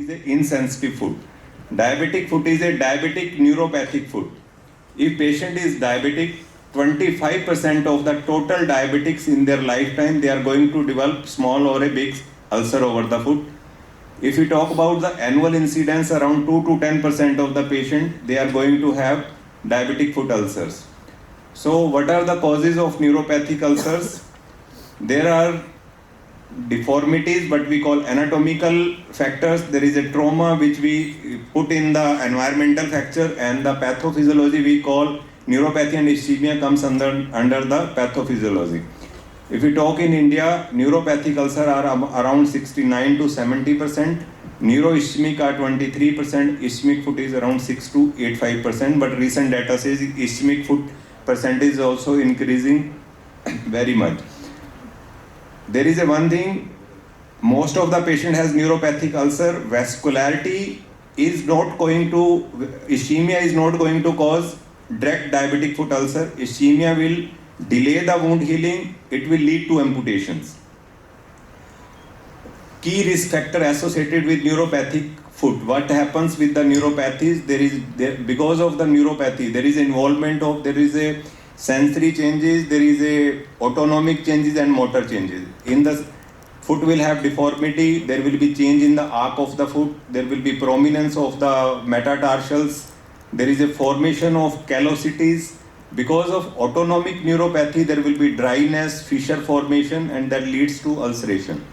is an insensitive foot. Diabetic foot is a diabetic neuropathic foot. If patient is diabetic, 25% of the total diabetics in their lifetime, they are going to develop small or a big ulcer over the foot. If we talk about the annual incidence, around 2 to 10% of the patient, they are going to have diabetic foot ulcers. So what are the causes of neuropathic ulcers? There are deformities, but we call anatomical factors. There is a trauma which we put in the environmental factor, and the pathophysiology we call neuropathy and ischemia comes under the pathophysiology. If we talk in India, neuropathic ulcer are around 69 to 70%, neuroischemic are 23%, ischemic foot is around 6 to 85%, but recent data says ischemic foot percentage is also increasing very much. There is a one thing, most of the patient has neuropathic ulcer, vascularity is not going to, ischemia is not going to cause direct diabetic foot ulcer. Ischemia will delay the wound healing, it will lead to amputations. Key risk factor associated with neuropathic foot. What happens with the neuropathies? Because of the neuropathy, there is involvement of, there is a sensory changes, there is a autonomic changes and motor changes. In the foot will have deformity, there will be change in the arc of the foot, there will be prominence of the metatarsals, there is a formation of callosities. Because of autonomic neuropathy, there will be dryness, fissure formation, and that leads to ulceration.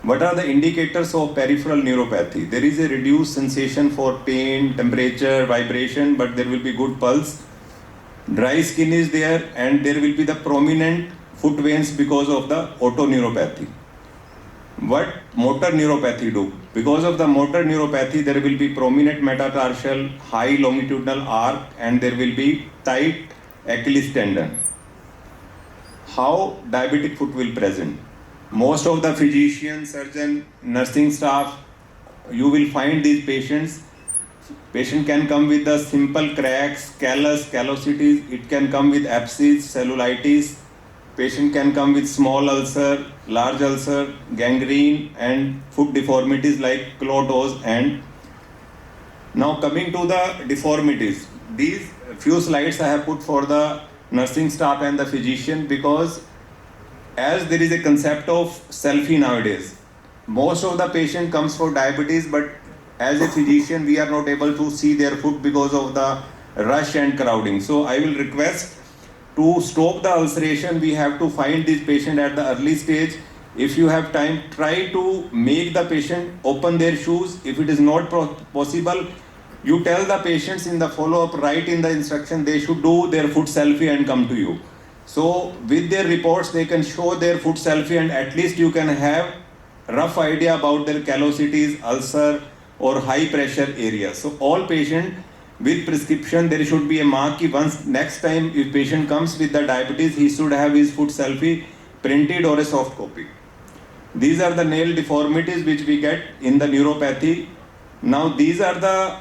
What are the indicators of peripheral neuropathy? There is a reduced sensation for pain, temperature, vibration, but there will be good pulse. Dry skin is there, and there will be the prominent foot veins because of the autoneuropathy. What motor neuropathy do? Because of the motor neuropathy, there will be prominent metatarsal, high longitudinal arc, and there will be tight Achilles tendon. How diabetic foot will present? Most of the physician, surgeon, nursing staff, you will find these patients. Patient can come with the simple cracks, callosities, it can come with abscess, cellulitis. Patient can come with small ulcer, large ulcer, gangrene, and foot deformities like claw toes. And now coming to the deformities. These few slides I have put for the nursing staff and the physician, because as there is a concept of selfie nowadays, most of the patient comes for diabetes, but as a physician we are not able to see their foot because of the rush and crowding. So I will request, to stop the ulceration, we have to find this patient at the early stage. If you have time, try to make the patient open their shoes. If it is not possible, you tell the patients in the follow-up, write in the instruction, they should do their foot selfie and come to you. So with their reports, they can show their foot selfie, and at least you can have rough idea about their callosities, ulcer, or high pressure area. So all patient with prescription, there should be a mark. Once next time if patient comes with the diabetes, he should have his foot selfie printed or a soft copy. These are the nail deformities which we get in the neuropathy. Now these are the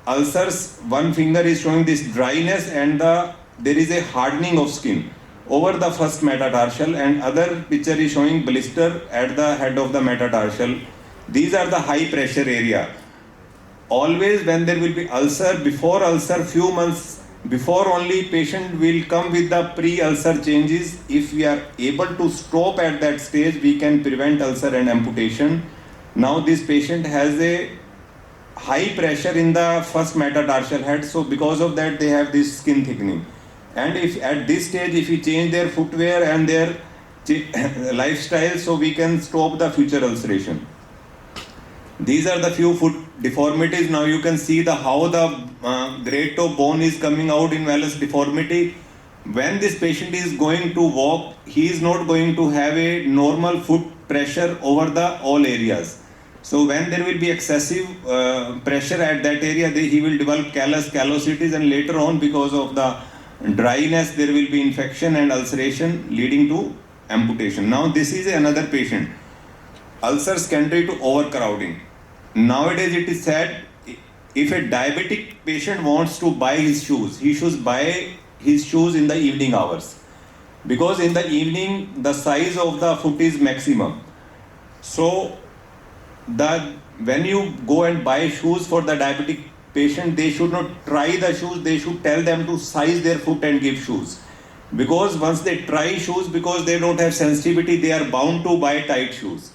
ulcers. One finger is showing this dryness, and there is a hardening of skin over the first metatarsal, and other picture is showing blister at the head of the metatarsal. These are the high pressure area. Always when there will be ulcer, before ulcer, few months before only, patient will come with the pre-ulcer changes. If we are able to stop at that stage, we can prevent ulcer and amputation. Now this patient has a high pressure in the first metatarsal head, so because of that they have this skin thickening. And if at this stage, if we change their footwear and their lifestyle, so we can stop the future ulceration. These are the few foot deformities. Now you can see how the great toe bone is coming out in vellus deformity. When this patient is going to walk, he is not going to have a normal foot pressure over the all areas. So when there will be excessive pressure at that area, he will develop callosities, and later on, because of the dryness, there will be infection and ulceration leading to amputation. Now this is another patient. Ulcers secondary to overcrowding. Nowadays it is said, if a diabetic patient wants to buy his shoes, he should buy his shoes in the evening hours, because in the evening the size of the foot is maximum. So when you go and buy shoes for the diabetic patient, they should not try the shoes, they should tell them to size their foot and give shoes. Because once they try shoes, because they don't have sensitivity, they are bound to buy tight shoes.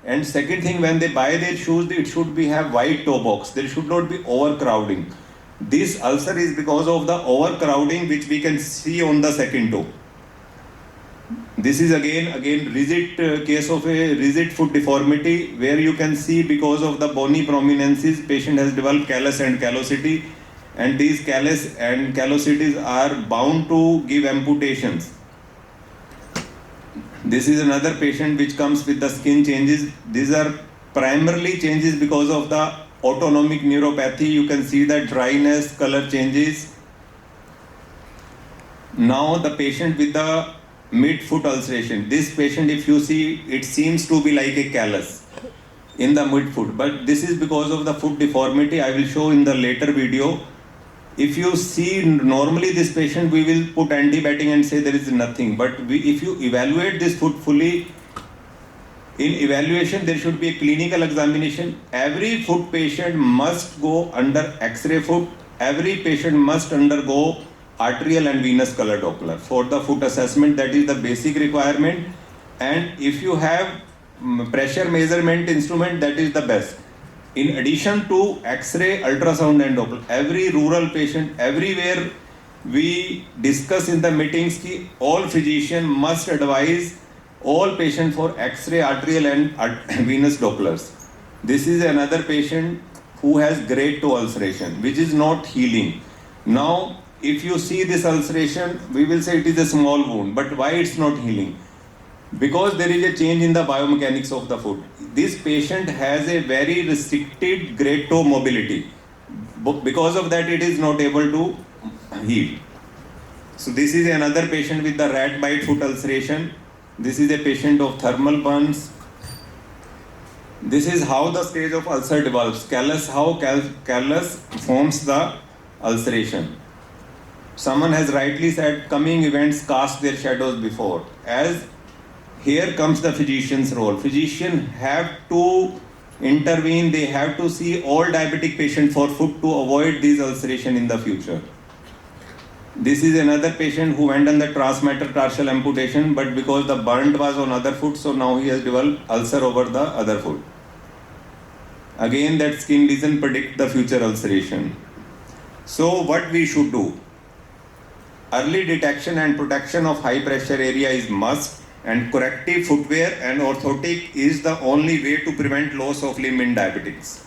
And second thing, when they buy their shoes, it should be have wide toe box. There should not be overcrowding. This ulcer is because of the overcrowding which we can see on the second toe. This is again rigid case of a rigid foot deformity, where you can see because of the bony prominences, patient has developed callus and callosity, and these callus and callosities are bound to give amputations. This is another patient which comes with the skin changes. These are primarily changes because of the autonomic neuropathy. You can see the dryness, color changes. Now the patient with the mid-foot ulceration. This patient, if you see, it seems to be like a callus in the mid-foot. But this is because of the foot deformity. I will show in the later video. If you see, normally this patient, we will put anti-Diabetic and say there is nothing. But if you evaluate this foot fully, in evaluation, there should be a clinical examination. Every foot patient must go under X-ray foot. Every patient must undergo arterial and venous color Doppler for the foot assessment. That is the basic requirement. And if you have pressure measurement instrument, that is the best. In addition to X-ray, ultrasound and Doppler, every rural patient, everywhere we discuss in the meetings ki all physicians must advise all patients for X-ray, arterial and venous Dopplers. This is another patient who has grade 2 ulceration, which is not healing. Now, if you see this ulceration, we will say it is a small wound, but why it's not healing? Because there is a change in the biomechanics of the foot. This patient has a very restricted grade 2 mobility. Because of that, it is not able to heal. So this is another patient with the rat bite foot ulceration. This is a patient of thermal burns. This is how the stage of ulcer develops. Callus, how callus forms the ulceration. Someone has rightly said coming events cast their shadows before. As here comes the physician's role. Physician have to intervene. They have to see all diabetic patients for foot to avoid these ulceration in the future. This is another patient who went under transmetatarsal amputation, but because the burn was on other foot, so now he has developed ulcer over the other foot. Again, that skin lesion predict the future ulceration. So what we should do? Early detection and protection of high pressure area is must, and corrective footwear and orthotic is the only way to prevent loss of limb in diabetics.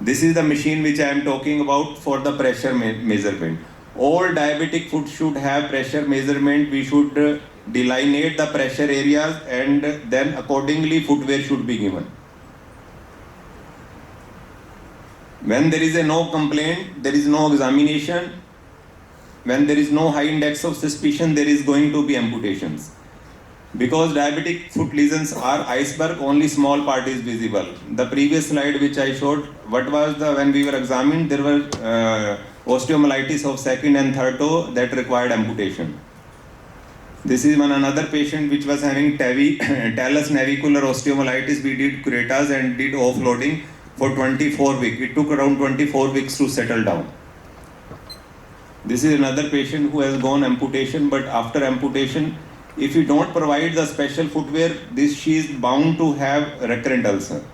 This is the machine which I am talking about for the pressure measurement. All diabetic foot should have pressure measurement. We should delineate the pressure areas, and then accordingly footwear should be given. When there is a no complaint, there is no examination. When there is no high index of suspicion, there is going to be amputations. Because diabetic foot lesions are iceberg, only small part is visible. The previous slide which I showed, what was when we were examined, there were osteomyelitis of second and third toe that required amputation. This is another patient which was having talus navicular osteomyelitis. We did curettas and did offloading for 24 weeks. It took around 24 weeks to settle down. This is another patient who has gone amputation, but after amputation, if you don't provide the special footwear, she is bound to have recurrent ulcer.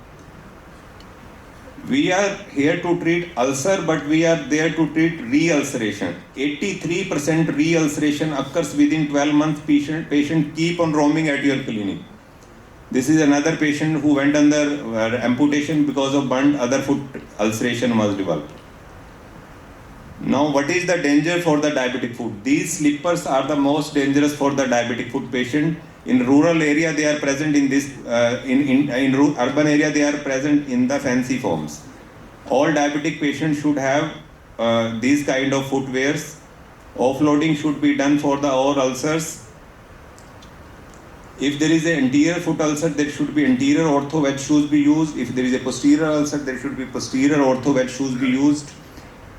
We are here to treat ulcer, but we are there to treat re-ulceration. 83% re-ulceration occurs within 12 months. Patient keep on roaming at your clinic. This is another patient who went under amputation because of burnt other foot ulceration was developed. Now, what is the danger for the diabetic foot? These slippers are the most dangerous for the diabetic foot patient. In rural area, they are present in this. In urban area, they are present in the fancy forms. All diabetic patients should have these kind of footwears. Offloading should be done for the all ulcers. If there is an anterior foot ulcer, there should be anterior ortho wedge shoes be used. If there is a posterior ulcer, there should be posterior ortho wedge shoes be used.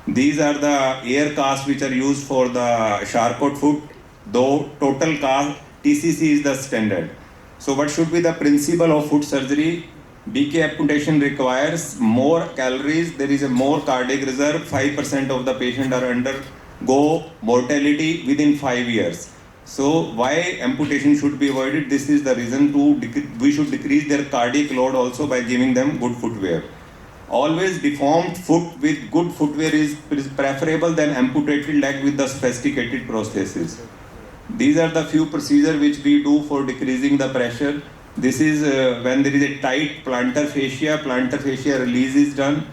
These are the air casts which are used for the Charcot foot, though total cast TCC is the standard. So what should be the principle of foot surgery? BK amputation requires more calories, there is a more cardiac reserve, 5% of the patient are undergo mortality within 5 years. So why amputation should be avoided? This is the reason we should decrease their cardiac load also by giving them good footwear. Always deformed foot with good footwear is preferable than amputated leg with the sophisticated prosthesis. These are the few procedures which we do for decreasing the pressure. This is when there is a tight plantar fascia release is done.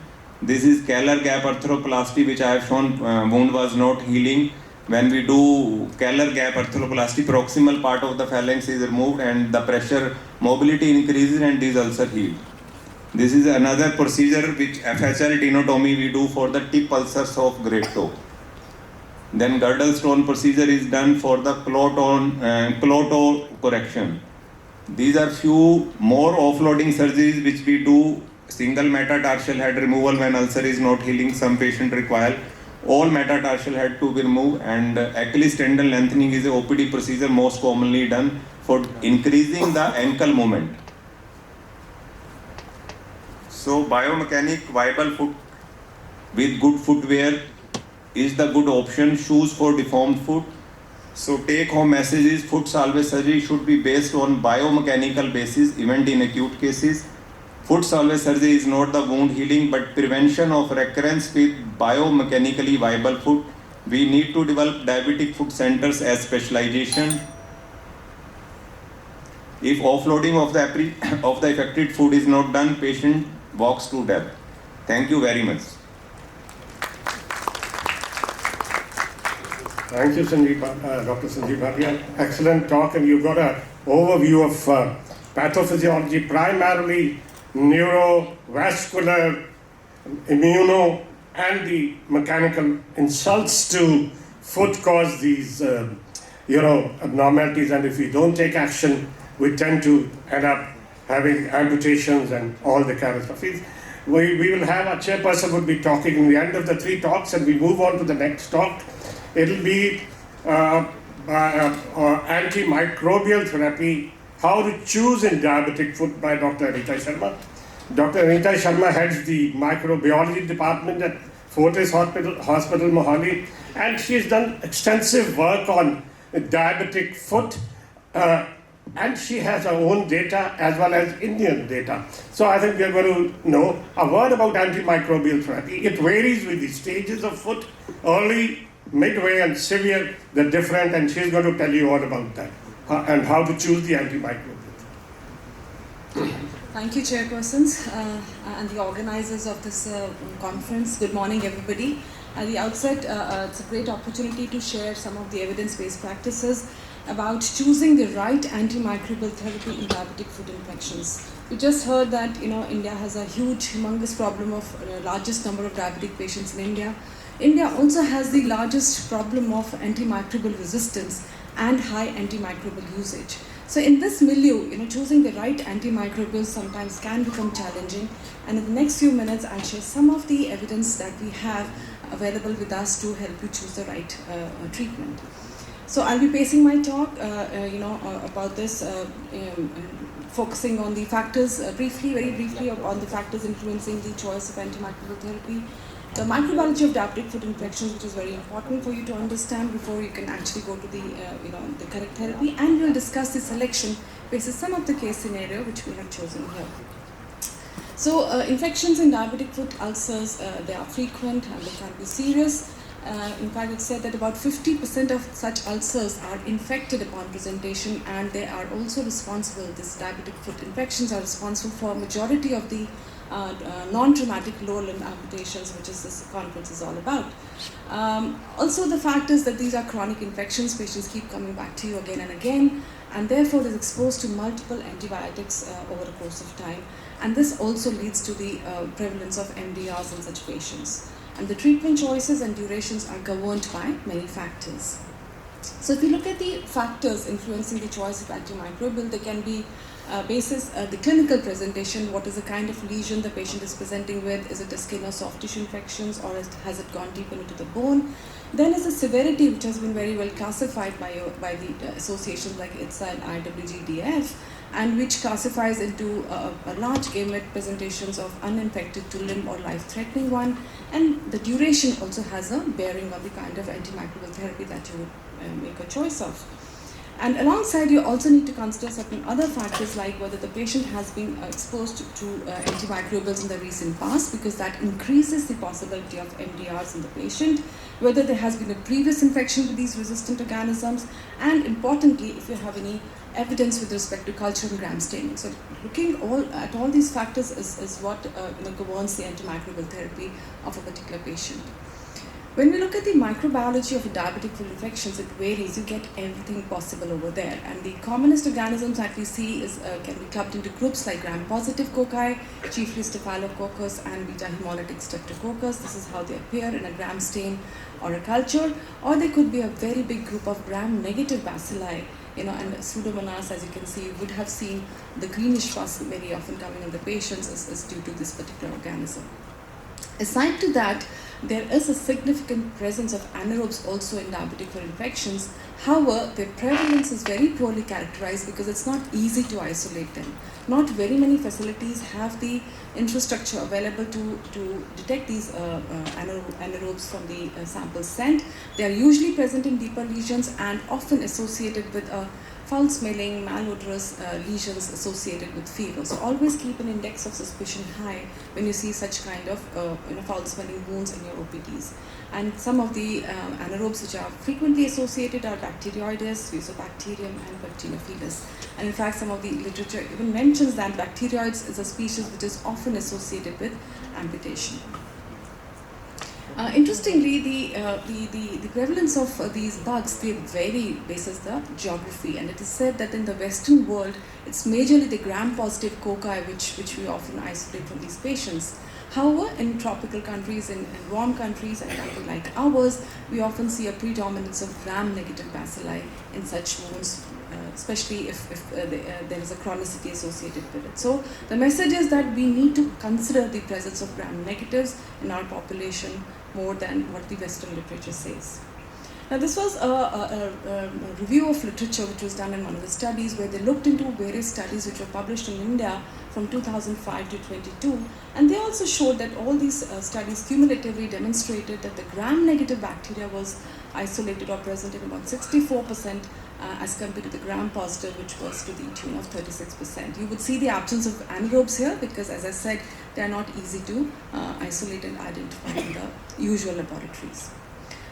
This is Keller gap arthroplasty, which I have shown wound was not healing. When we do Keller gap arthroplasty, proximal part of the phalanx is removed and the pressure mobility increases and these ulcer healed. This is another procedure which FHL tenotomy we do for the tip ulcers of great toe. Then girdle stone procedure is done for the cloto correction. These are few more offloading surgeries which we do. Single metatarsal head removal when ulcer is not healing. Some patient require all metatarsal head to be removed, and Achilles tendon lengthening is a OPD procedure most commonly done for increasing the ankle movement. So biomechanic viable foot with good footwear is the good option. Shoes for deformed foot. So take home message is foot salvage surgery should be based on biomechanical basis, even in acute cases. Foot salvage surgery is not the wound healing but prevention of recurrence with biomechanically viable foot. We need to develop diabetic foot centers as specialization. If offloading of the affected foot is not done, patient walks to death. Thank you very much. Thank you, Dr. Sanjeev Bhatia. Excellent talk, and you got an overview of pathophysiology, primarily neurovascular, immuno, and the mechanical insults to foot cause these, abnormalities. And if we don't take action, we tend to end up having amputations and all the catastrophes. We will have our chairperson would be talking in the end of the 3 talks, and we move on to the next talk. It'll be antimicrobial therapy, how to choose in diabetic foot by Dr. Anita Sharma. Dr. Anita Sharma heads the microbiology department at Fortis Hospital, Mohali, and she's done extensive work on diabetic foot, and she has her own data as well as Indian data. So I think we are going to know a word about antimicrobial therapy. It varies with the stages of foot, early, midway and severe, they're different, and she's going to tell you all about that and how to choose the antimicrobial. Thank you, chairpersons and the organizers of this conference. Good morning, everybody. At the outset, it's a great opportunity to share some of the evidence-based practices about choosing the right antimicrobial therapy in diabetic foot infections. We just heard that India has a huge, humongous problem of largest number of diabetic patients in India. India also has the largest problem of antimicrobial resistance and high antimicrobial usage. So in this milieu, choosing the right antimicrobials sometimes can become challenging. And in the next few minutes, I'll share some of the evidence that we have available with us to help you choose the right treatment. So I'll be pacing my talk, about this, focusing on the factors very briefly on the factors influencing the choice of antimicrobial therapy. The microbiology of diabetic foot infections, which is very important for you to understand before you can actually go to the the correct therapy, and we'll discuss the selection based on some of the case scenario which we have chosen here. So infections in diabetic foot ulcers, they are frequent and they can be serious. In fact, it's said that about 50% of such ulcers are infected upon presentation, and they are also responsible, these diabetic foot infections are responsible for a majority of the non-traumatic lower limb amputations, which is this conference is all about. Also, the fact is that these are chronic infections. Patients keep coming back to you again and again, and therefore is exposed to multiple antibiotics over the course of time. And this also leads to the prevalence of MDRs in such patients. And the treatment choices and durations are governed by many factors. So if you look at the factors influencing the choice of antimicrobial, they can be basis the clinical presentation, what is the kind of lesion the patient is presenting with, is it a skin or soft tissue infections, or has it gone deeper into the bone. Then is the severity, which has been very well classified by the associations like ITSA and IWGDF, and which classifies into a large gamut presentations of uninfected to limb or life-threatening one, and the duration also has a bearing on the kind of antimicrobial therapy that you would make a choice of. And alongside, you also need to consider certain other factors like whether the patient has been exposed to antimicrobials in the recent past, because that increases the possibility of MDRs in the patient, whether there has been a previous infection with these resistant organisms, and importantly, if you have any evidence with respect to culture and gram staining. So looking at all these factors is what governs the antimicrobial therapy of a particular patient. When we look at the microbiology of diabetic foot infections, it varies. You get everything possible over there. And the commonest organisms that we see can be clubbed into groups like gram-positive cocci, chiefly Staphylococcus and beta-hemolytic streptococcus. This is how they appear in a gram stain or a culture. Or they could be a very big group of gram-negative bacilli, and Pseudomonas, as you can see, you would have seen the greenish pus very often coming in the patients is due to this particular organism. Aside to that, there is a significant presence of anaerobes also in diabetic foot infections. However, their prevalence is very poorly characterized because it's not easy to isolate them. Not very many facilities have the infrastructure available to detect these anaerobes from the samples sent. They are usually present in deeper lesions and often associated with foul-smelling, malodorous lesions associated with fever. So always keep an index of suspicion high when you see such kind of foul-smelling wounds in your OPDs. And some of the anaerobes which are frequently associated are Bacteroides, Fusobacterium, and Bacterophilus. And in fact, some of the literature even mentions that Bacteroides is a species which is often associated with amputation. Interestingly, the prevalence of these bugs, they vary basis the geography, and it is said that in the Western world, it's majorly the gram-positive cocci which we often isolate from these patients. However, in tropical countries, in warm countries, and countries like ours, we often see a predominance of gram-negative bacilli in such wounds, especially if there is a chronicity associated with it. So the message is that we need to consider the presence of gram-negatives in our population more than what the Western literature says. Now, this was a review of literature which was done in one of the studies where they looked into various studies which were published in India from 2005 to 22, and they also showed that all these studies cumulatively demonstrated that the gram-negative bacteria was isolated or present in about 64% as compared to the gram-positive, which was to the tune of 36%. You would see the absence of anaerobes here because, as I said, they are not easy to isolate and identify in the usual laboratories.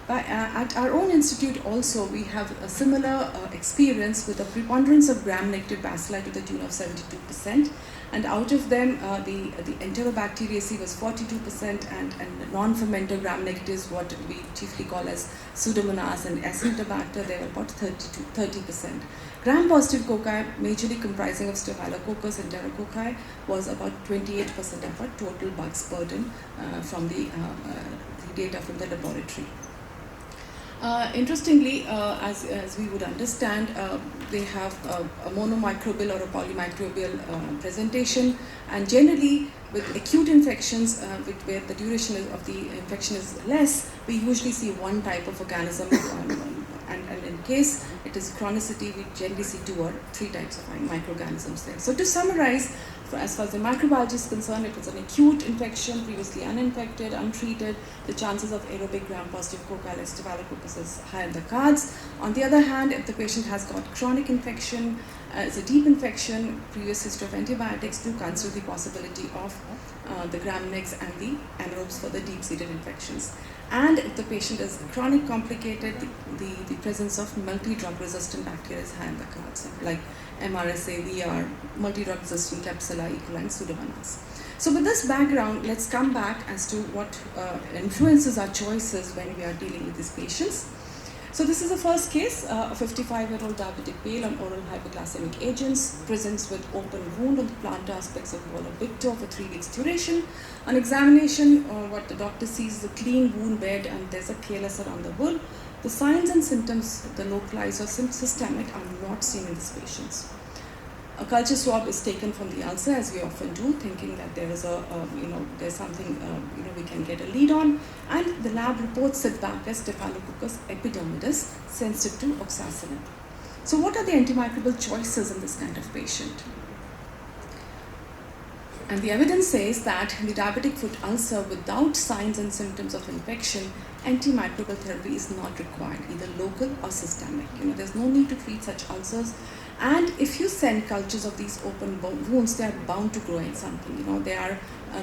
At our own institute also, we have a similar experience with a preponderance of gram-negative bacilli to the tune of 72%. And out of them, the Enterobacteriaceae was 42%, and non-fermenter gram-negatives, what we chiefly call as Pseudomonas and Acinetobacter, they were about 30%. Gram-positive cocci, majorly comprising of Staphylococcus and Enterococci, was about 28% of our total bugs burden from the data from the laboratory. Interestingly, as we would understand, they have a monomicrobial or a polymicrobial presentation, and generally with acute infections where the duration of the infection is less, we usually see one type of organism, and in case it is chronicity, we generally see 2 or 3 types of microorganisms there. So to summarize, as far as the microbiology is concerned, if it's an acute infection, previously uninfected, untreated, the chances of aerobic gram-positive cocci like Staphylococcus is high on the cards. On the other hand, if the patient has got chronic infection, it's a deep infection, previous history of antibiotics, do consider the possibility of the gram-negs and the anaerobes for the deep-seated infections. And if the patient is chronic complicated, the presence of multi-drug resistant bacteria is high on the cards, like MRSA, VR, multi-drug resistant Klebsiella, E. coli, and Pseudomonas. So with this background, let's come back as to what influences our choices when we are dealing with these patients. So this is the first case, a 55-year-old diabetic male on oral hypoglycemic agents, presents with open wound on the plantar aspects of wall of Victor for 3 weeks duration. On examination, what the doctor sees is a clean wound bed and there's a KLS around the wound. The signs and symptoms, the localized or systemic, are not seen in these patients. A culture swab is taken from the ulcer, as we often do, thinking that there is there's something we can get a lead on, and the lab reports it back as Staphylococcus epidermidis sensitive to oxacillin. So what are the antimicrobial choices in this kind of patient? And the evidence says that in the diabetic foot ulcer without signs and symptoms of infection, antimicrobial therapy is not required, either local or systemic. There's no need to treat such ulcers. And if you send cultures of these open wounds, they are bound to grow in something.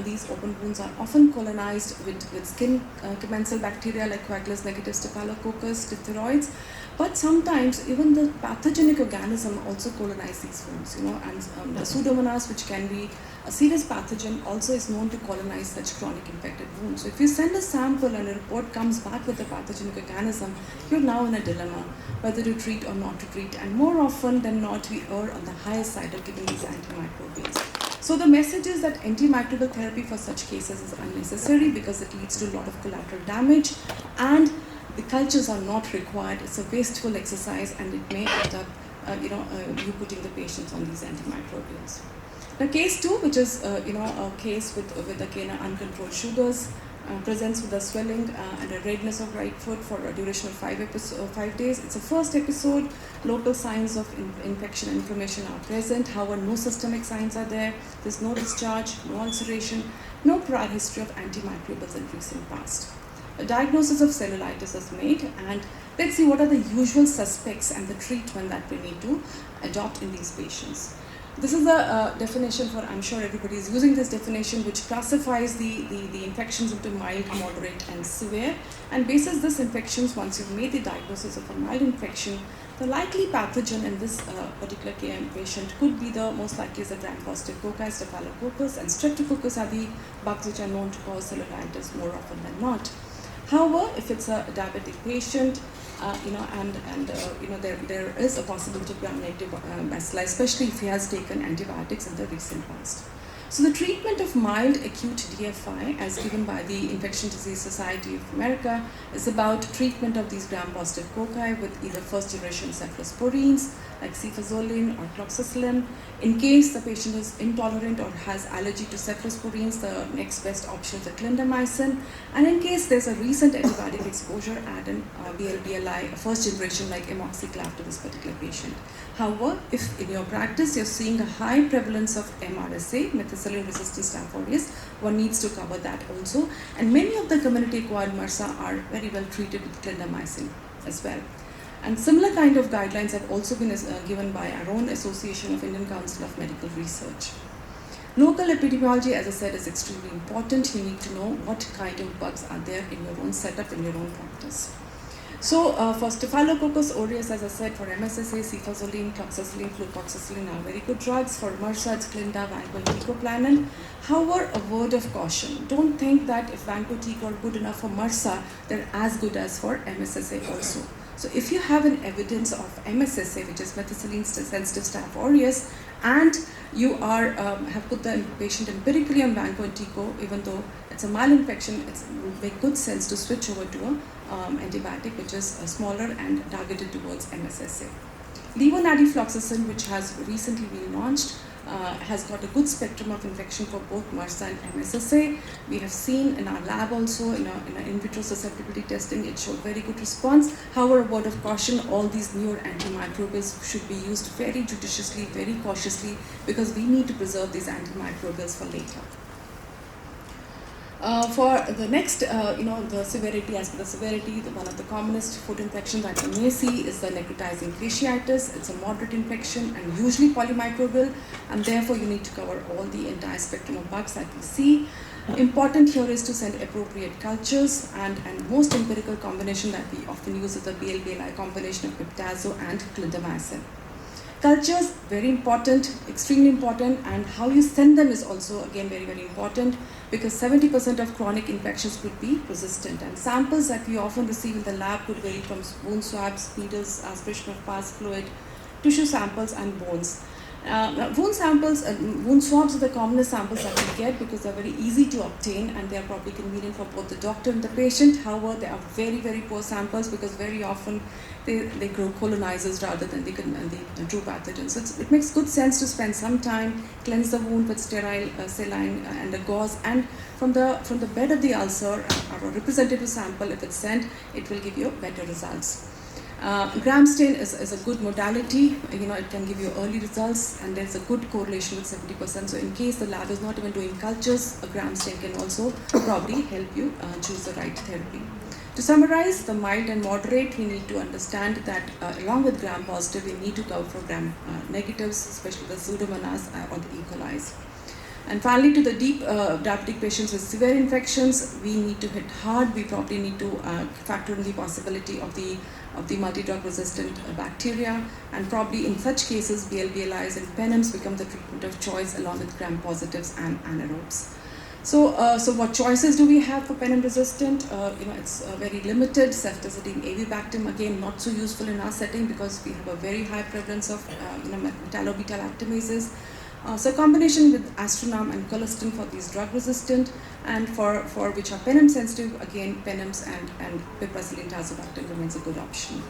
These open wounds are often colonized with skin commensal bacteria like Coagulus negative Staphylococcus, diphtheroids. But sometimes even the pathogenic organism also colonize these wounds, and the Pseudomonas, which can be a serious pathogen, also is known to colonize such chronic infected wounds. So if you send a sample and a report comes back with a pathogenic organism, you're now in a dilemma whether to treat or not to treat. And more often than not, we err on the higher side of giving these antimicrobials. So the message is that antimicrobial therapy for such cases is unnecessary because it leads to a lot of collateral damage, and the cultures are not required. It's a wasteful exercise, and it may end up, you putting the patients on these antimicrobials. Now, case 2, which is a case with again uncontrolled sugars, presents with a swelling and a redness of right foot for a duration of 5 days. It's a first episode. Local signs of infection and inflammation are present. However, no systemic signs are there. There's no discharge, no ulceration, no prior history of antimicrobials in recent past. A diagnosis of cellulitis is made, and let's see what are the usual suspects and the treatment that we need to adopt in these patients. This is a definition for, I'm sure everybody is using this definition, which classifies the infections into mild, moderate, and severe. And basis this infections, once you've made the diagnosis of a mild infection, the likely pathogen in this particular patient could be the most likely is the gram-positive cocci, staphylococcus, and streptococcus are the bugs which are known to cause cellulitis more often than not. However, if it's a diabetic patient, there is a possibility of gram-negative bacilli, especially if he has taken antibiotics in the recent past. So the treatment of mild acute DFI, as given by the Infectious Disease Society of America, is about treatment of these gram-positive cocci with either first-generation cephalosporins like cefazolin or cloxacillin. In case the patient is intolerant or has allergy to cephalosporins, the next best option is the clindamycin. And in case there's a recent antibiotic exposure, add an BLBLI, a first generation like amoxiclav to this particular patient. However, if in your practice you're seeing a high prevalence of MRSA, methicillin-resistant Staph aureus, one needs to cover that also. And many of the community-acquired MRSA are very well treated with clindamycin as well. And similar kind of guidelines have also been given by our own Association of Indian Council of Medical Research. Local epidemiology, as I said, is extremely important. You need to know what kind of bugs are there in your own setup, in your own practice. So for Staphylococcus aureus, as I said, for MSSA, cefazolin, cloxacillin, flucloxacillin are very good drugs. For MRSA, it's Clinda, Vanco, and Teicoplanin. However, a word of caution. Don't think that if Vanco, Teico are good enough for MRSA, they're as good as for MSSA also. So if you have an evidence of MSSA, which is methicillin-sensitive Staph aureus, and you are have put the patient empirically on Vanco and Teico, even though it's a mild infection, it would make good sense to switch over to an antibiotic which is smaller and targeted towards MSSA. Levonadifloxacin, which has recently been launched, has got a good spectrum of infection for both MRSA and MSSA. We have seen in our lab also, in our in vitro susceptibility testing, it showed very good response. However, a word of caution, all these newer antimicrobials should be used very judiciously, very cautiously, because we need to preserve these antimicrobials for later. For the next, the severity, as per the severity, one of the commonest foot infections that you may see is the necrotizing fasciitis. It's a moderate infection and usually polymicrobial, and therefore you need to cover all the entire spectrum of bugs that we see. Important here is to send appropriate cultures, and most empirical combination that we often use is the BLBLI combination of piptazo and clindamycin. Cultures, very important, extremely important, and how you send them is also again very, very important, because 70% of chronic infections could be resistant, and samples that we often receive in the lab could vary from wound swabs, needles, aspiration of pus fluid, tissue samples, and bones. Wound swabs are the commonest samples that we get because they're very easy to obtain and they're probably convenient for both the doctor and the patient. However, they are very, very poor samples because very often they grow colonizers rather than the true pathogens. So it makes good sense to spend some time, cleanse the wound with sterile saline and a gauze, and from the bed of the ulcer or a representative sample, if it's sent, it will give you better results. Gram stain is a good modality. It can give you early results, and there's a good correlation with 70%. So in case the lab is not even doing cultures, a gram stain can also probably help you choose the right therapy. To summarize, the mild and moderate, we need to understand that along with gram positive, we need to cover for gram negatives, especially the pseudomonas or the E. coli. And finally, to the deep diabetic patients with severe infections, we need to hit hard. We probably need to factor in the possibility of the multi-drug resistant bacteria, and probably in such cases, BLBLIs and PENMs become the treatment of choice along with gram positives and anaerobes. So what choices do we have for penem resistant? It's very limited. Ceftazidime avibactam, again, not so useful in our setting because we have a very high prevalence of metallo-beta lactamases. So combination with astronam and colistin for these drug resistant, and for which are penem sensitive, again penems and piperacillin tazobactam remains a good option.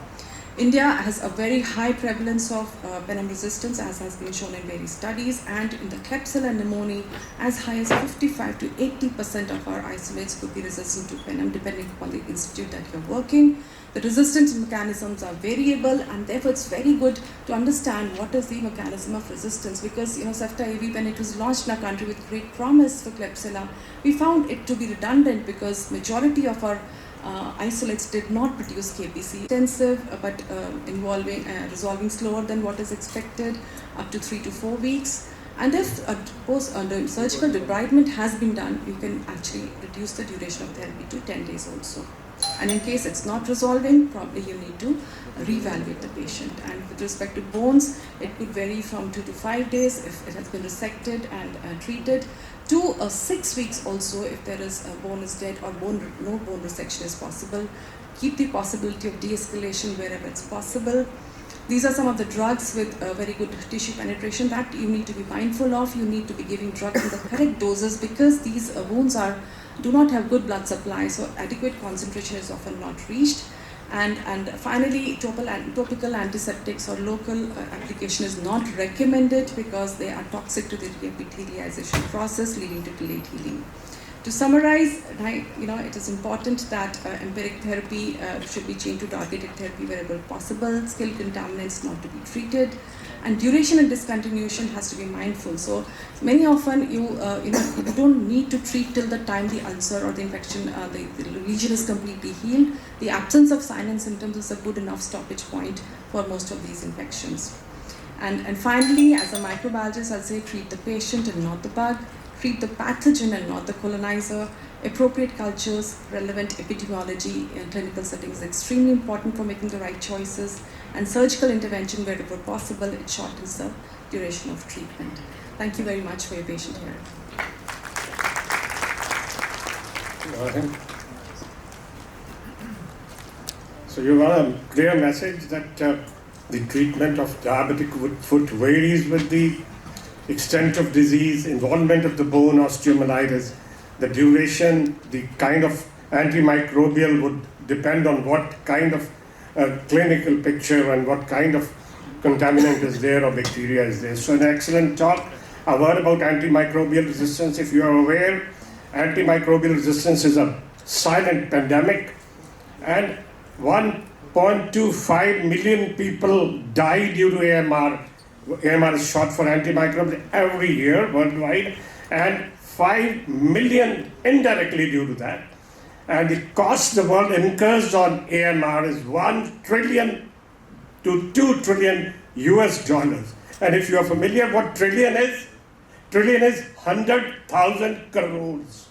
India has a very high prevalence of penem resistance, as has been shown in various studies, and in the Klebsiella pneumoniae, as high as 55 to 80% of our isolates could be resistant to penem, depending upon the institute that you're working. The resistance mechanisms are variable, and therefore it's very good to understand what is the mechanism of resistance, because Cefta-AV, when it was launched in our country with great promise for Klebsiella, we found it to be redundant because majority of our isolates did not produce KPC. Intensive, but resolving slower than what is expected, up to 3 to 4 weeks. And if surgical debridement has been done, you can actually reduce the duration of therapy to 10 days also. And in case it's not resolving, probably you need to reevaluate the patient. And with respect to bones, it could vary from 2 to 5 days if it has been resected and treated, to 6 weeks also if there is a bone is dead or no bone resection is possible. Keep the possibility of de-escalation wherever it's possible. These are some of the drugs with very good tissue penetration that you need to be mindful of. You need to be giving drugs in the correct doses because these wounds do not have good blood supply, so adequate concentration is often not reached. And finally, topical antiseptics or local application is not recommended because they are toxic to the reepithelialization process, leading to delayed healing. To summarize, it is important that empiric therapy should be changed to targeted therapy wherever possible, skilled contaminants not to be treated, and duration and discontinuation has to be mindful. So many often you don't need to treat till the time the ulcer or the infection, the lesion is completely healed. The absence of sign and symptoms is a good enough stoppage point for most of these infections. And finally, as a microbiologist, I'll say treat the patient and not the bug. Treat the pathogen and not the colonizer. Appropriate cultures, relevant epidemiology in clinical settings is extremely important for making the right choices, and surgical intervention wherever possible. It shortens the duration of treatment. Thank you very much for your patient hearing. So you want a clear message that the treatment of diabetic foot varies with the extent of disease, involvement of the bone osteomyelitis, the duration, the kind of antimicrobial would depend on what kind of clinical picture and what kind of contaminant is there or bacteria is there. So an excellent talk. A word about antimicrobial resistance. If you are aware, antimicrobial resistance is a silent pandemic, and 1.25 million people die due to AMR. AMR is short for antimicrobial every year worldwide, and 5 million indirectly due to that. And the cost the world incurs on AMR is 1 trillion to 2 trillion US dollars. And if you are familiar what trillion is 100,000 crores.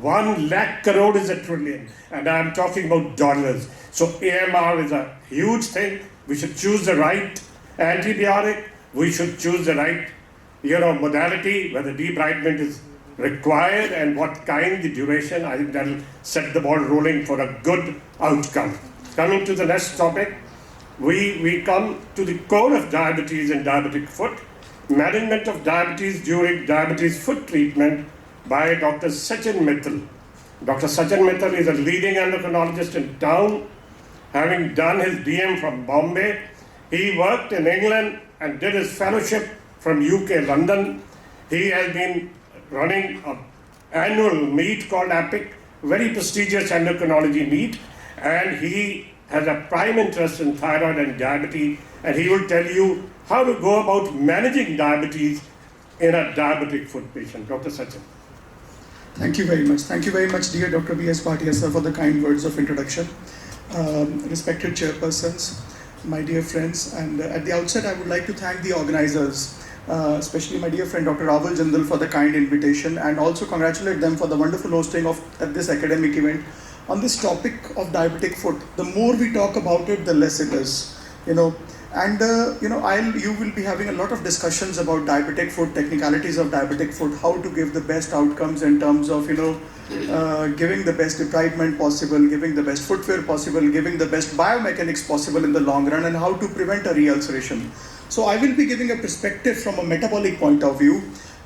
1 lakh crore is a trillion, and I'm talking about dollars. So AMR is a huge thing. We should choose the right antibiotic. We should choose the right modality, whether debridement is required and what kind, the duration. I think that will set the ball rolling for a good outcome. Coming to the next topic, we come to the core of diabetes and diabetic foot. Management of diabetes during diabetes foot treatment by Dr. Sachin Mittal. Dr. Sachin Mittal is a leading endocrinologist in town, having done his DM from Bombay. He worked in England and did his fellowship from UK, London. He has been running an annual meet called APIC, very prestigious endocrinology meet, and he has a prime interest in thyroid and diabetes, and he will tell you how to go about managing diabetes in a diabetic foot patient. Dr. Sachin. Thank you very much. Thank you very much, dear Dr. B.S. Bhatia sir, for the kind words of introduction. Respected chairpersons, my dear friends, and at the outset I would like to thank the organizers, especially my dear friend Dr. Ravul Jindal for the kind invitation, and also congratulate them for the wonderful hosting of at this academic event on this topic of diabetic foot. The more we talk about it, the less it is, And you will be having a lot of discussions about diabetic foot, technicalities of diabetic foot, how to give the best outcomes in terms of giving the best debridement possible, giving the best footwear possible, giving the best biomechanics possible in the long run, and how to prevent a re-ulceration. So I will be giving a perspective from a metabolic point of view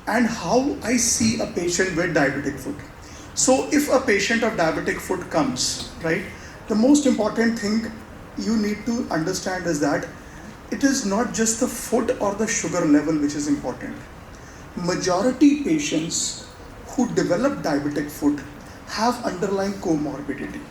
and how I see a patient with diabetic foot. So if a patient of diabetic foot comes, right, the most important thing you need to understand is that it is not just the foot or the sugar level which is important. Majority patients who develop diabetic foot have underlying comorbidity.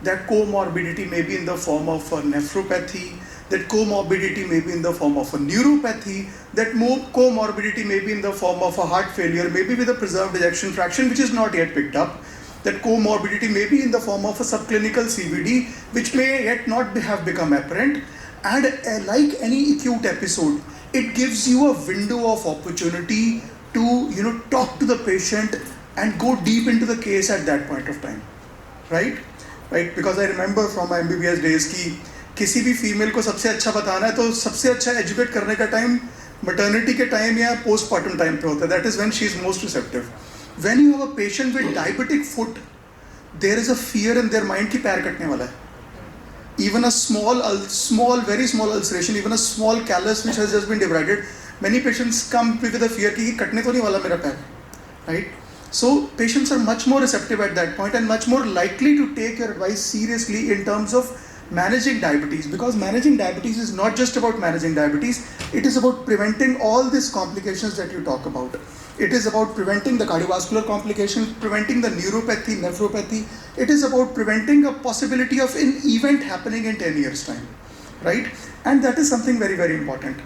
That comorbidity may be in the form of a nephropathy, that comorbidity may be in the form of a neuropathy, that comorbidity may be in the form of a heart failure, maybe with a preserved ejection fraction which is not yet picked up. That comorbidity may be in the form of a subclinical CVD which may yet not have become apparent. And like any acute episode, it gives you a window of opportunity to talk to the patient and go deep into the case at that point of time, right? Because I remember from my MBBS days कि किसी भी female को सबसे अच्छा बताना है तो सबसे अच्छा एजुकेट करने का टाइम maternity के टाइम या postpartum टाइम पे होता है. That is when she is most receptive. When you have a patient with diabetic foot, there is a fear in their mind कि पैर कटने वाला है. Even a very small ulceration, even a small callus which has just been debrided, many patients come with a fear कि कटने तो नहीं वाला मेरा पैर, right? So patients are much more receptive at that point and much more likely to take your advice seriously in terms of managing diabetes, because managing diabetes is not just about managing diabetes, it is about preventing all these complications that you talk about. It is about preventing the cardiovascular complications, preventing the neuropathy, nephropathy. It is about preventing a possibility of an event happening in 10 years' time, right? And that is something very, very important.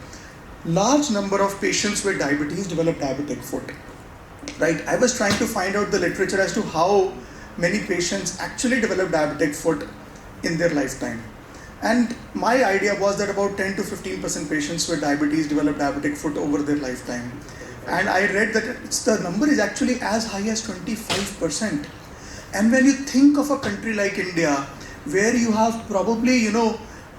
Large number of patients with diabetes develop diabetic foot, right? I was trying to find out the literature as to how many patients actually develop diabetic foot in their lifetime. And my idea was that about 10 to 15% patients with diabetes develop diabetic foot over their lifetime. And I read that the number is actually as high as 25%. And when you think of a country like India, where you have probably,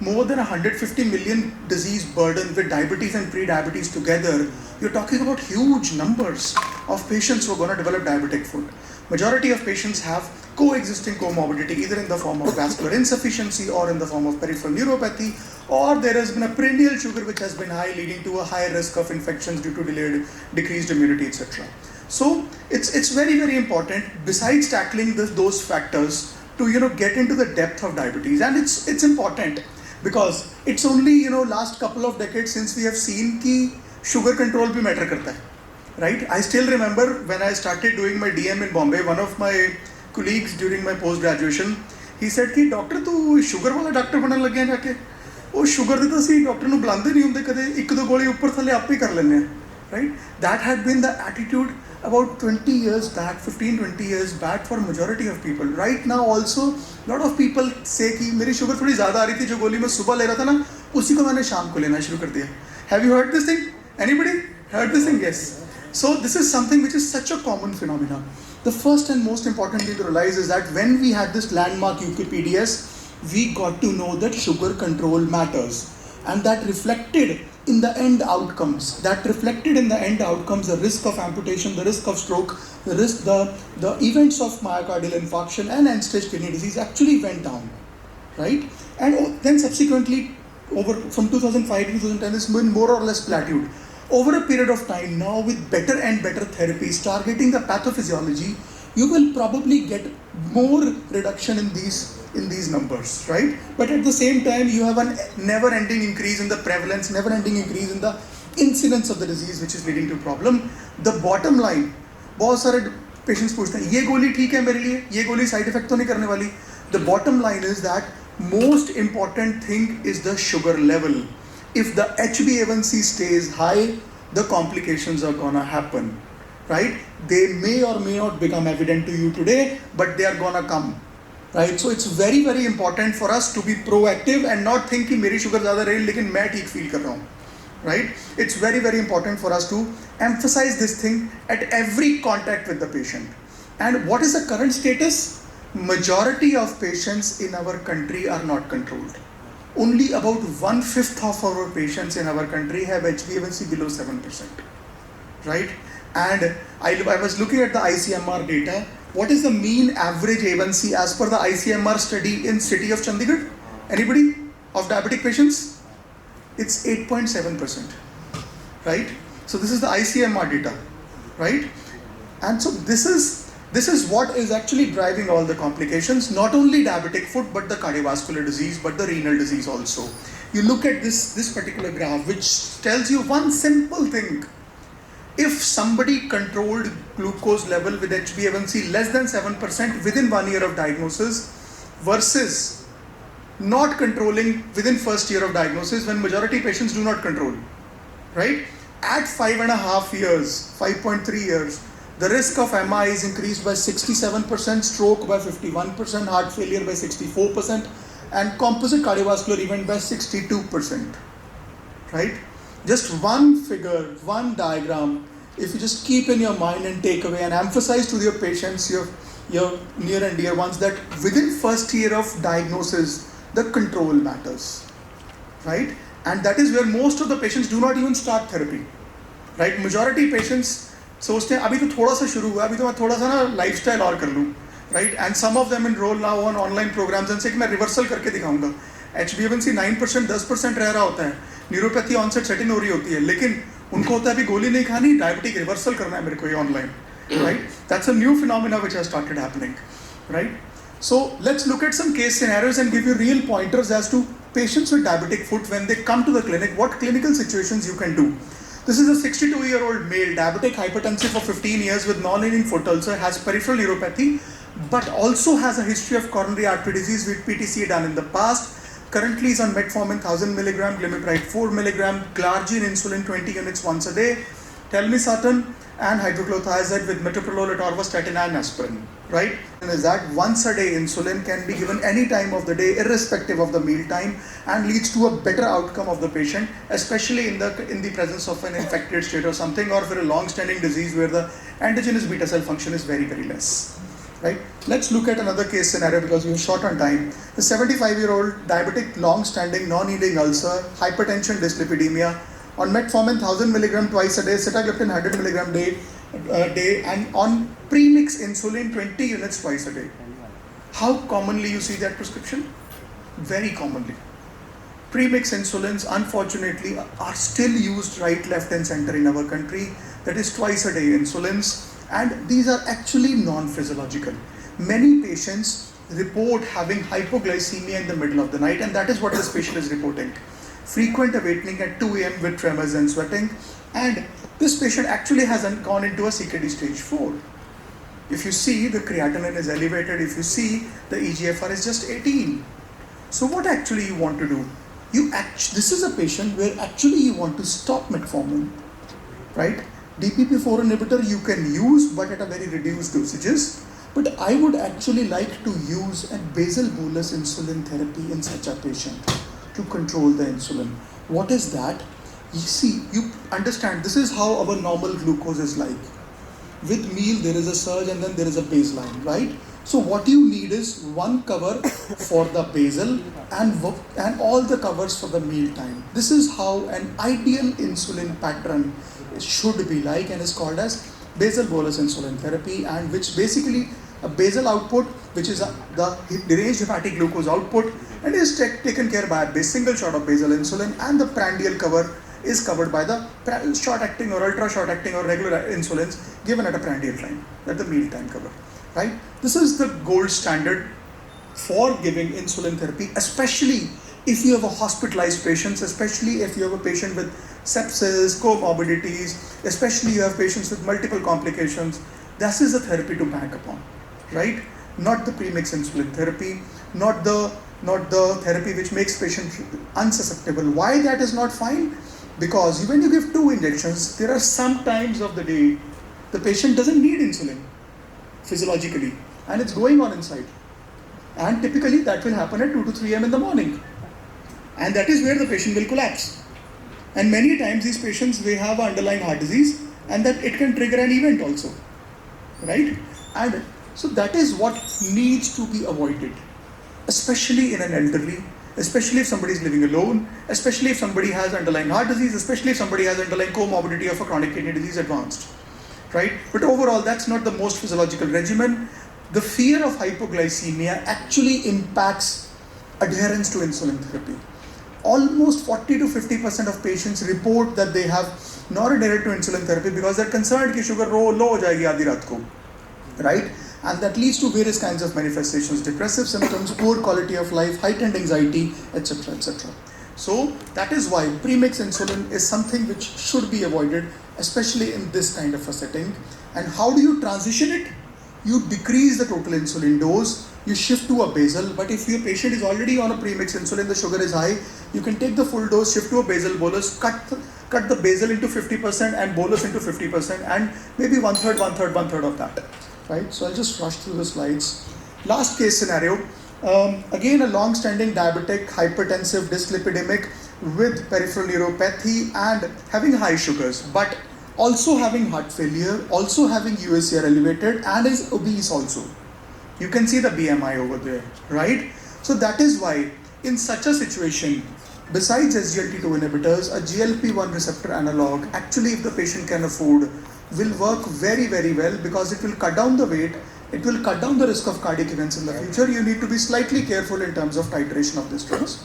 more than 150 million disease burden with diabetes and pre-diabetes together, you're talking about huge numbers of patients who are going to develop diabetic foot. Majority of patients have coexisting comorbidity, either in the form of vascular insufficiency or in the form of peripheral neuropathy, or there has been a perennial sugar which has been high, leading to a higher risk of infections due to decreased immunity, etc. So it's very, very important, besides tackling those factors, to get into the depth of diabetes. And it's important because it's only last couple of decades since we have seen कि sugar control भी matter करता है, right? I still remember when I started doing my DM in Bombay, one of my colleagues during my post graduation, he said कि doctor तू sugar वाला doctor बनने लग गया जाके, वो शुगर दे तो सी डॉक्टर ਨੂੰ ਬੁਲਾਉਂਦੇ ਨਹੀਂ ਹੁੰਦੇ ਕਦੇ, ਇੱਕ ਦੋ ਗੋਲੀ ਉੱਪਰ ਥੱਲੇ ਆਪੇ ਕਰ ਲੈਂਦੇ ਆ, right? That had been the attitude about 20 years back, 15-20 years back for majority of people. Right now also lot of people say कि मेरी शुगर थोड़ी ज़्यादा आ रही थी, जो गोली मैं सुबह ले रहा था ना उसी को मैंने शाम को लेना शुरू कर दिया. Have you heard this thing? Anybody heard this thing? Yes. So this is something which is such a common phenomenon. The first and most important thing to realize is that when we had this landmark UKPDS, we got to know that sugar control matters, and that reflected in the end outcomes. The risk of amputation, the risk of stroke, the events of myocardial infarction and end-stage kidney disease actually went down, right? And then subsequently, from 2005 to 2010, it's been more or less plateaued. Over a period of time now, with better and better therapies targeting the pathophysiology, you will probably get more reduction in these numbers, right? But at the same time, you have a never-ending increase in the prevalence, never-ending increase in the incidence of the disease, which is leading to problem. The bottom line, बहुत सारे patients पूछते हैं ये गोली ठीक है मेरे लिए, ये गोली side effect तो नहीं करने वाली. The bottom line is that Most important thing is the sugar level. If the HbA1c stays high, the complications are gonna happen, right? They may or may not become evident to you today, but they are gonna come, right? So it's very, very important for us to be proactive and not think कि मेरी sugar ज़्यादा रही लेकिन मैं ठीक feel कर रहा हूँ, right? It's very, very important for us to emphasize this thing at every contact with the patient. And what is the current status? Majority of patients in our country are not controlled. Only about 1/5 of our patients in our country have HbA1c below 7%, right? And I was looking at the ICMR data. What is the mean average A1C as per the ICMR study in city of Chandigarh? Anybody of diabetic patients? It's 8.7%, right? So this is the ICMR data, right? And so this is what is actually driving all the complications, not only diabetic foot, but the cardiovascular disease, but the renal disease also. You look at this particular graph, which tells you one simple thing. If somebody controlled glucose level with HbA1c less than 7% within 1 year of diagnosis versus not controlling within first year of diagnosis, when majority patients do not control, right? At 5.5 years, 5.3 years, the risk of MI is increased by 67%, stroke by 51%, heart failure by 64%, and composite cardiovascular event by 62%, right? Just one figure, one diagram, if you just keep in your mind and take away and emphasize to your patients, your near and dear ones, that within first year of diagnosis, the control matters, right? And that is where most of the patients do not even start therapy, right? Majority patients सोचते हैं अभी तो थोड़ा सा शुरू हुआ, अभी तो मैं थोड़ा सा ना लाइफस्टाइल और कर लूँ, right? And some of them enrol now on online programmes and say कि मैं रिवर्सल करके दिखाऊंगा. HbA1c 9% 10% रह रहा होता है, न्यूरोपैथी ऑनसेट सेटिंग हो रही होती है, लेकिन उनको होता है अभी गोली नहीं खानी, डायबिटिक रिवर्सल करना है मेरे को ये online, right? That's a new phenomena which has started happening, right? So let's look at some case scenarios and give you real pointers as to patients with diabetic foot when they come to the clinic, what clinical situations you can do. This is a 62-year-old male, diabetic, hypertensive for 15 years with non-healing foot ulcer, has peripheral neuropathy, but also has a history of coronary artery disease with PTCA done in the past. Currently is on metformin 1000 mg, glimepiride 4 mg, glargine insulin 20 units once a day, telmisartan and hydrochlorothiazide with metoprolol, atorvastatin and aspirin, right? And is that once a day insulin can be given any time of the day irrespective of the meal time and leads to a better outcome of the patient, especially in the presence of an infected state or something, or for a long-standing disease where the endogenous beta cell function is very, very less, right? Let's look at another case scenario because we're short on time. The 75-year-old diabetic, long-standing, non-healing ulcer, hypertension, dyslipidemia, on metformin 1000 mg twice a day, sitagliptin 100 mg day, and on premix insulin 20 units twice a day. How commonly you see that prescription? Very commonly. Premix insulins, unfortunately, are still used right, left and center in our country. That is twice a day insulins, and these are actually non-physiological. Many patients report having hypoglycemia in the middle of the night, and that is what this patient is reporting. Frequent awakening at 2 a.m. with tremors and sweating, and this patient actually hasn't gone into a CKD stage 4. If you see, the creatinine is elevated. If you see, the EGFR is just 18. So what actually you want to do? This is a patient where actually you want to stop metformin, right? DPP-4 inhibitor you can use, but at a very reduced dosages. But I would actually like to use a basal bolus insulin therapy in such a patient to control the insulin. What is that? You see, you understand, this is how our normal glucose is like. With meal, there is a surge and then there is a baseline, right? So what you need is one cover for the basal and all the covers for the meal time. This is how an ideal insulin pattern should be like, and is called as basal bolus insulin therapy, and which basically a basal output, which is the deranged hepatic glucose output, and is taken care by a single shot of basal insulin, and the prandial cover is covered by the short-acting or ultra-short-acting or regular insulins given at a prandial time, at the mealtime cover, right? This is the gold standard for giving insulin therapy, especially if you have a hospitalized patients, especially if you have a patient with sepsis, comorbidities, especially you have patients with multiple complications. This is a therapy to bank upon, right? Not the premix insulin therapy, not the not the therapy which makes patient unsusceptible. Why that is not fine? Because when you give 2 injections, there are some times of the day the patient doesn't need insulin physiologically, and it's going on inside. And typically that will happen at 2 to 3 am in the morning. And that is where the patient will collapse. And many times these patients, they have underlying heart disease, and that it can trigger an event also, right? And so that is what needs to be avoided, especially in an elderly, especially if somebody is living alone, especially if somebody has underlying heart disease, especially if somebody has underlying comorbidity of a chronic kidney disease advanced, right? But overall, that's not the most physiological regimen. The fear of hypoglycemia actually impacts adherence to insulin therapy. Almost 40 to 50% of patients report that they have not adhered to insulin therapy because they're concerned that sugar low ho jayegi aadhi raat ko, right? And that leads to various kinds of manifestations, depressive symptoms, poor quality of life, heightened anxiety, etc., etc. So that is why premix insulin is something which should be avoided, especially in this kind of a setting. And how do you transition it? You decrease the total insulin dose, you shift to a basal. But if your patient is already on a premix insulin, the sugar is high, you can take the full dose, shift to a basal bolus, cut the basal into 50% and bolus into 50%, and maybe one third of that. Right? So I'll just rush through the slides. Last case scenario, again a long-standing diabetic, hypertensive, dyslipidemic with peripheral neuropathy and having high sugars, but also having heart failure, also having UACR elevated, and is obese also. You can see the BMI over there, right? So that is why in such a situation, besides SGLT2 inhibitors, a GLP-1 receptor analog, actually if the patient can afford, will work very, very well because it will cut down the weight, it will cut down the risk of cardiac events in the future. You need to be slightly careful in terms of titration of these drugs.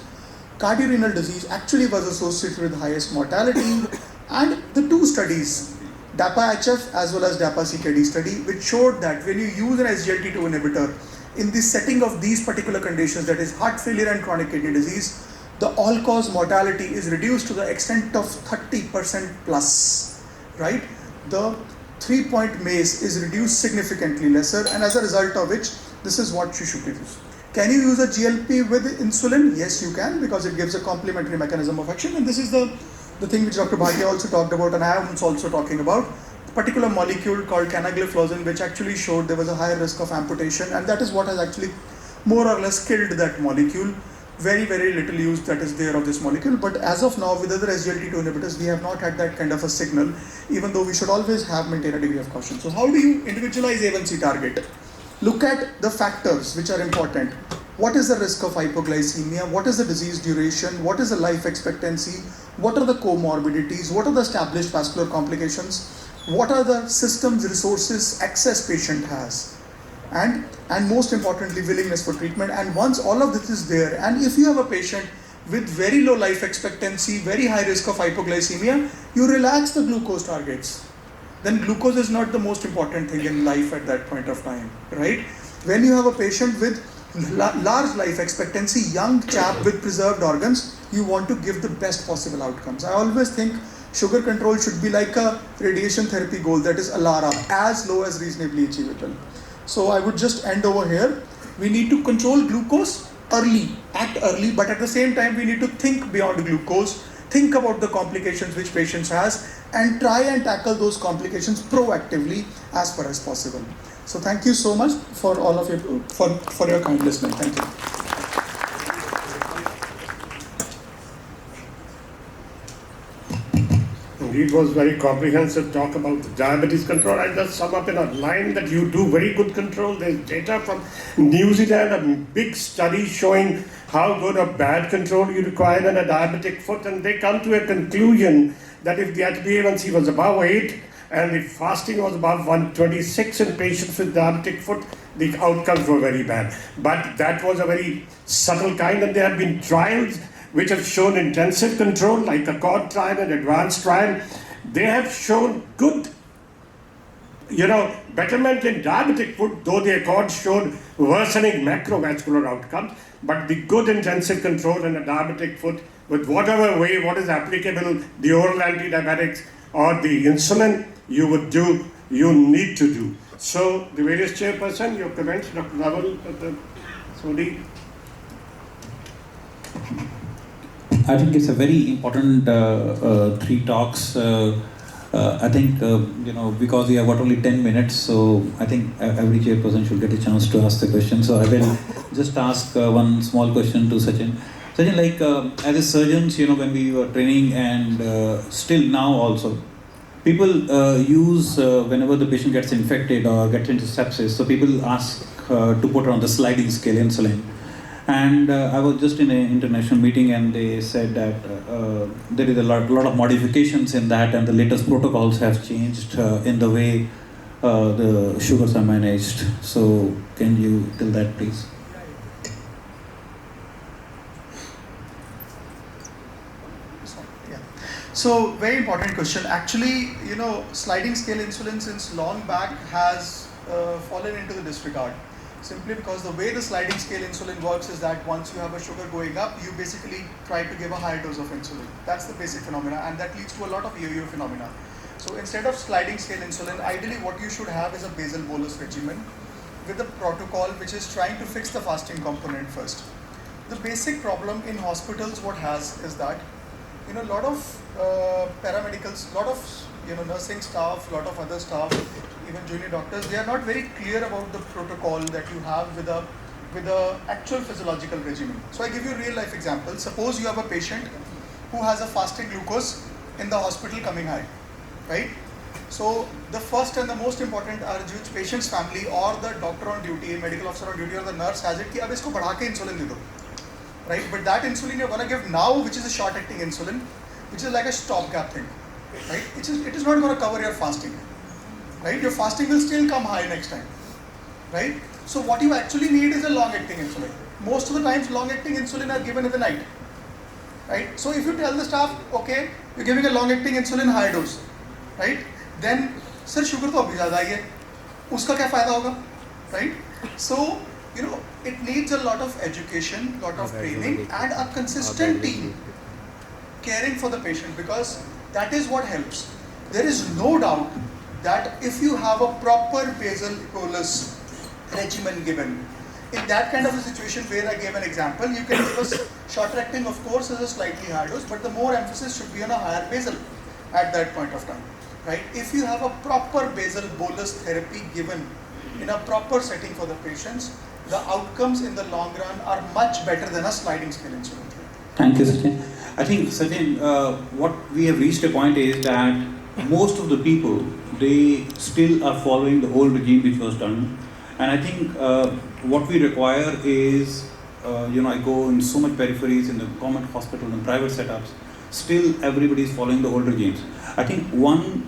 Cardiorenal disease actually was associated with highest mortality, and the 2 studies, DAPA-HF as well as DAPA-CKD study, which showed that when you use an SGLT2 inhibitor in the setting of these particular conditions, that is heart failure and chronic kidney disease, the all-cause mortality is reduced to the extent of 30% plus, right? The 3-point MACE is reduced significantly lesser, and as a result of which, this is what you should use. Can you use a GLP with insulin? Yes, you can, because it gives a complementary mechanism of action, and this is the thing which Dr. Bhatia also talked about, and I am also talking about, a particular molecule called canagliflozin, which actually showed there was a higher risk of amputation, and that is what has actually more or less killed that molecule. Very, very little use that is there of this molecule, but as of now with other SGLT2 inhibitors, we have not had that kind of a signal, even though we should always maintain a degree of caution. So how do you individualize A1C target? Look at the factors which are important. What is the risk of hypoglycemia? What is the disease duration? What is the life expectancy? What are the comorbidities? What are the established vascular complications? What are the systems, resources, access patient has? And most importantly, willingness for treatment. And once all of this is there, and if you have a patient with very low life expectancy, very high risk of hypoglycemia, you relax the glucose targets. Then glucose is not the most important thing in life at that point of time, right? When you have a patient with large life expectancy, young chap with preserved organs, you want to give the best possible outcomes. I always think sugar control should be like a radiation therapy goal, that is ALARA, as low as reasonably achievable. So I would just end over here. We need to control glucose early, act early, but at the same time we need to think beyond glucose, think about the complications which patients has, and try and tackle those complications proactively as far as possible. So thank you so much for all of you, for your kind listening. Thank you. It was very comprehensive talk about the diabetes control. I just sum up in a line that you do very good control. There's data from New Zealand, a big study showing how good or bad control you require in a diabetic foot, and they come to a conclusion that if the HbA1c was above 8 and if fasting was above 126 in patients with diabetic foot, the outcomes were very bad. But that was a very subtle kind, and there have been trials which have shown intensive control, like a CORD trial and advanced trial. They have shown good, betterment in diabetic foot, though the CORD showed worsening macrovascular outcomes. But the good intensive control in a diabetic foot, with whatever way, what is applicable, the oral antidiabetics or the insulin, you would do, you need to do. So the various chairperson, your comments, Dr. Ravul, Dr. Sodhi. I think it's a very important three talks. I think because we have got only 10 minutes, so I think every chairperson should get a chance to ask the question. So I will just ask one small question to Sachin. Sachin, like as a surgeons, when we were training and still now also, people use whenever the patient gets infected or gets into sepsis. So people ask to put on the sliding scale insulin. And I was just in an international meeting, and they said that there is a lot of modifications in that, and the latest protocols have changed in the way the sugars are managed. So can you tell that, please? Yeah. So very important question. Actually, sliding scale insulin since long back has fallen into the disregard. Simply because the way the sliding scale insulin works is that once you have a sugar going up, you basically try to give a higher dose of insulin. That's the basic phenomena, and that leads to a lot of yo-yo phenomena. So instead of sliding scale insulin, ideally what you should have is a basal bolus regimen with a protocol which is trying to fix the fasting component first. The basic problem in hospitals is that a lot of paramedicals, lot of nursing staff, lot of other staff, even junior doctors, they are not very clear about the protocol that you have with a actual physiological regimen. So I give you a real life example. Suppose you have a patient who has a fasting glucose in the hospital coming high, right? So the first and the most important urge which patient's family or the doctor on duty, medical officer on duty, or the nurse has it कि अब इसको बढ़ा के insulin दे दो, right? But that insulin you're gonna give now, which is a short-acting insulin, which is like a stopgap thing, right? It is not gonna cover your fasting. Right? Your fasting will still come high next time, right? So what you actually need is a long-acting insulin. Most of the times long-acting insulin are given in the night, right? So if you tell the staff, okay, you're giving a long-acting insulin high dose, right? Then, sir, sugar तो अभी ज़्यादा ही है, उसका क्या फ़ायदा होगा, right? So, it needs a lot of education, lot of training, and a consistent team caring for the patient, because that is what helps. There is no doubt that if you have a proper basal bolus regimen given, in that kind of a situation where I gave an example, you can give us short acting, of course, is a slightly higher dose, but the more emphasis should be on a higher basal at that point of time, right? If you have a proper basal bolus therapy given in a proper setting for the patients, the outcomes in the long run are much better than a sliding scale insulin therapy. Thank you, Sachin. I think, Sachin, what we have reached a point is that most of the people, they still are following the old regime which was done, and I think what we require is, I go in so much peripheries in the government hospital and private setups, still everybody is following the old regimes. I think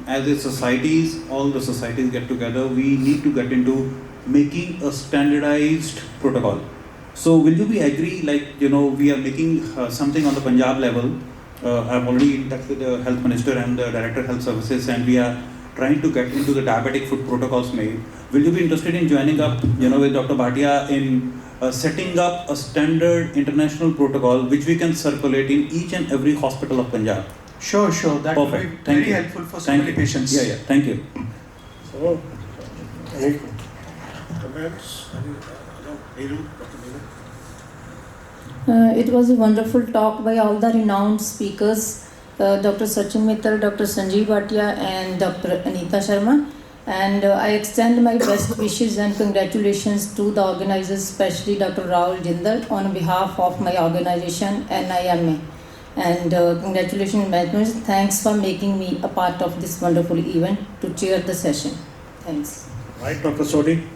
as a societies, all the societies get together, we need to get into making a standardized protocol. So will you be agree, we are making something on the Punjab level. I'm already in touch with the health minister and the director of health services, and we are trying to get into the diabetic food protocols made. Will you be interested in joining up, with Dr. Bhatia in setting up a standard international protocol which we can circulate in each and every hospital of Punjab? Sure. That will be very helpful for so many patients. Yeah. Thank you. So, any comments? It was a wonderful talk by all the renowned speakers, Dr. Sachin Mittal, Dr. Sanjeev Bhatia, and Dr. Anita Sharma. And I extend my best wishes and congratulations to the organizers, especially Dr. Ravul Jindal, on behalf of my organization, NIMA. And congratulations, management. Thanks for making me a part of this wonderful event to chair the session. Thanks. Right, Dr. Sodhi.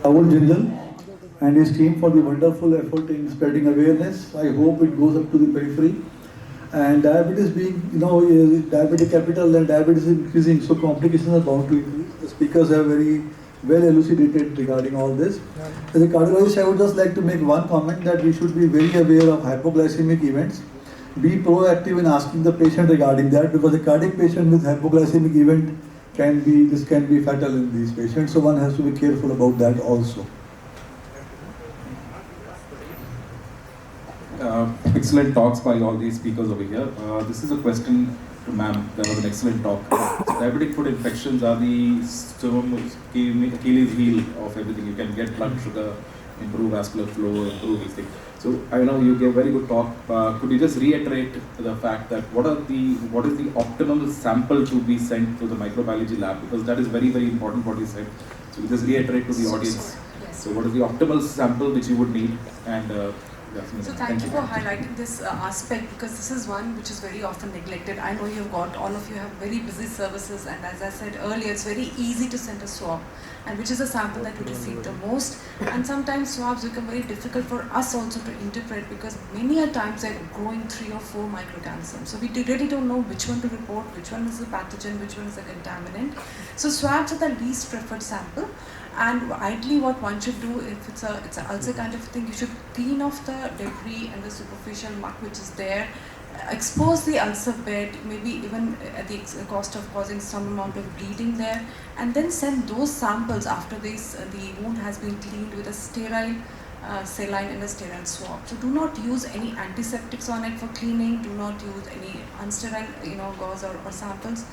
Ravul Jindal and his team for the wonderful effort in spreading awareness. I hope it goes up to the periphery. And diabetes being, diabetic capital and diabetes is increasing, so complications are bound to increase. The speakers have very well elucidated regarding all this. As a cardiologist, I would just like to make one comment that we should be very aware of hypoglycemic events. Be proactive in asking the patient regarding that, because a cardiac patient with hypoglycemic event can be fatal in these patients. So one has to be careful about that also. Excellent talks by all these speakers over here. This is a question to ma'am. That was an excellent talk. Diabetic foot infections are the Achilles heel of everything. You can get blood sugar improve vascular flow, improve these things. So I know you gave very good talk. Could you just reiterate the fact that what is the optimal sample to be sent to the microbiology lab, because that is very, very important what you said. So just reiterate to the audience. Yes. So what is the optimal sample which you would need, and so thank you for highlighting this aspect, because this is one which is very often neglected. I know all of you have very busy services, and as I said earlier, it's very easy to send a swab, and which is a sample that we receive the most. And sometimes swabs become very difficult for us also to interpret, because many a times they're growing 3 or 4 microorganisms. So we really don't know which one to report, which one is a pathogen, which one is a contaminant. So swabs are the least preferred sample. And ideally what one should do, if it's an ulcer kind of thing, you should clean off the debris and the superficial muck which is there, expose the ulcer bed, maybe even at the cost of causing some amount of bleeding there, and then send those samples after the wound has been cleaned with a sterile saline and a sterile swab. So do not use any antiseptics on it for cleaning, do not use any unsterile gauze or samples.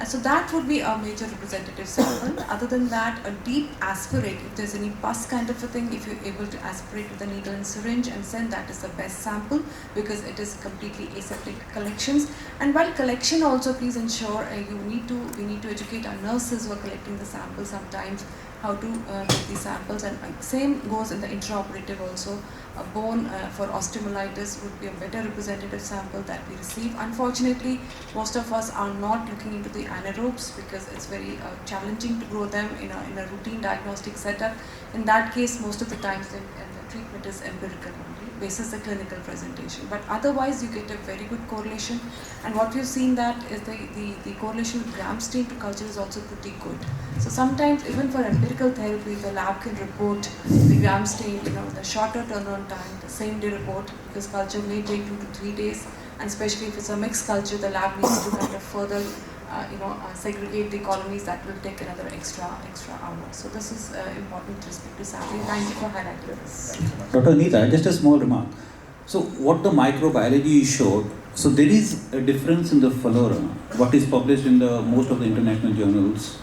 So that would be a major representative sample. Other than that, a deep aspirate, if there's any pus kind of a thing, if you're able to aspirate with a needle and syringe and send, that is the best sample, because it is completely aseptic collections. And while collection also, please ensure we need to educate our nurses who are collecting the samples sometimes how to take these samples. And same goes in the intraoperative also. A bone for osteomyelitis would be a better representative sample that we receive. Unfortunately, most of us are not looking into the anaerobes, because it's very challenging to grow them in a routine diagnostic setup. In that case, most of the times the treatment is empirical only, basis the clinical presentation. But otherwise, you get a very good correlation. And what we've seen that is the correlation with gram stain to culture is also pretty good. So sometimes even for empirical therapy, the lab can report the gram stain, the shorter turnaround time, the same day report, because culture may take 2 to 3 days, and especially if it's a mixed culture, the lab needs to kind of further segregate the colonies. That will take another extra hour. So this is important with respect to sampling. Thank you for highlighting this. Dr. Anita, just a small remark. So what the microbiology showed, so there is a difference in the flora, what is published in the most of the international journals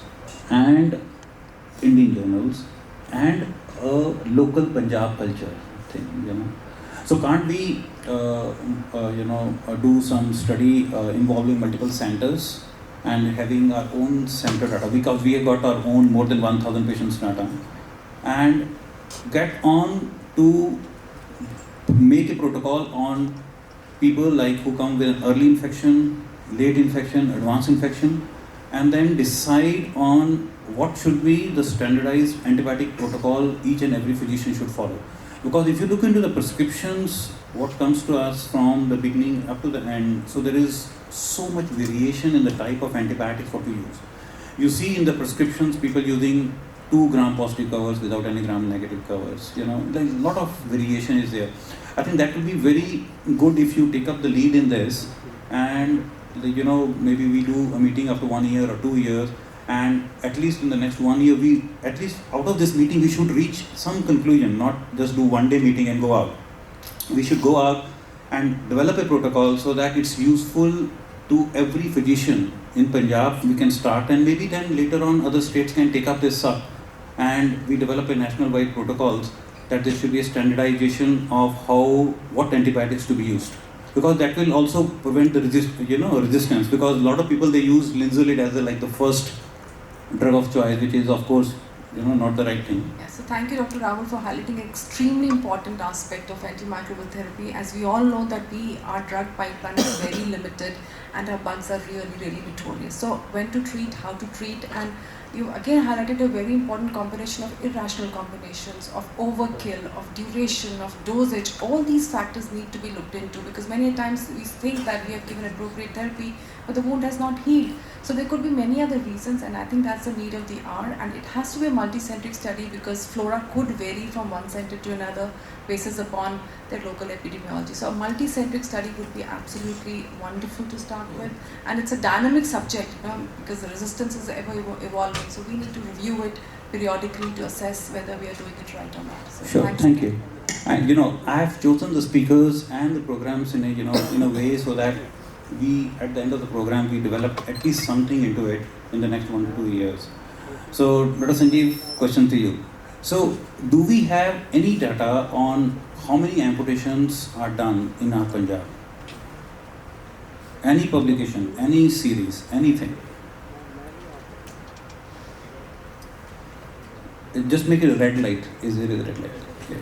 and Indian journals, and a local Punjab culture thing, So can't we, do some study involving multiple centers and having our own center data, because we have got our own more than 1,000 patients data, and get on to make a protocol on people like who come with an early infection, late infection, advanced infection, and then decide on what should be the standardized antibiotic protocol each and every physician should follow. Because if you look into the prescriptions, what comes to us from the beginning up to the end, so there is so much variation in the type of antibiotics what we use. You see in the prescriptions people using 2 gram positive covers without any gram negative covers. There's a lot of variation is there. I think that will be very good if you take up the lead in this, and maybe we do a meeting after 1 year or 2 years, and at least in the next 1 year, at least out of this meeting we should reach some conclusion, not just do 1 day meeting and go out. We should go out and develop a protocol so that it's useful to every physician in Punjab. We can start, and maybe then later on other states can take up this up, and we develop a national wide protocols that there should be a standardization of what antibiotics to be used, because that will also prevent the resistance, because a lot of people, they use linezolid as the first drug of choice, which is of course not the right thing. Yeah, so thank you, Dr. Ravul, for highlighting an extremely important aspect of antimicrobial therapy. As we all know that our drug pipeline is very limited, and our bugs are really, really notorious. So when to treat, how to treat, and you again highlighted a very important combination of irrational combinations, of overkill, of duration, of dosage. All these factors need to be looked into, because many times we think that we have given appropriate therapy, but the wound has not healed. So there could be many other reasons, and I think that's the need of the hour, and it has to be a multi-centric study, because flora could vary from one center to another basis upon their local epidemiology. So a multi-centric study would be absolutely wonderful to start with, and it's a dynamic subject, because the resistance is ever evolving, so we need to review it periodically to assess whether we are doing it right or not. So sure, thank you. And I have chosen the speakers and the programs in a way so that we, at the end of the program, we develop at least something into it in the next 1 to 2 years. So, Dr. Sanjeev, question to you. So, do we have any data on how many amputations are done in our Punjab? Any publication, any series, anything? Just make it a red light. Is it a red light? Okay.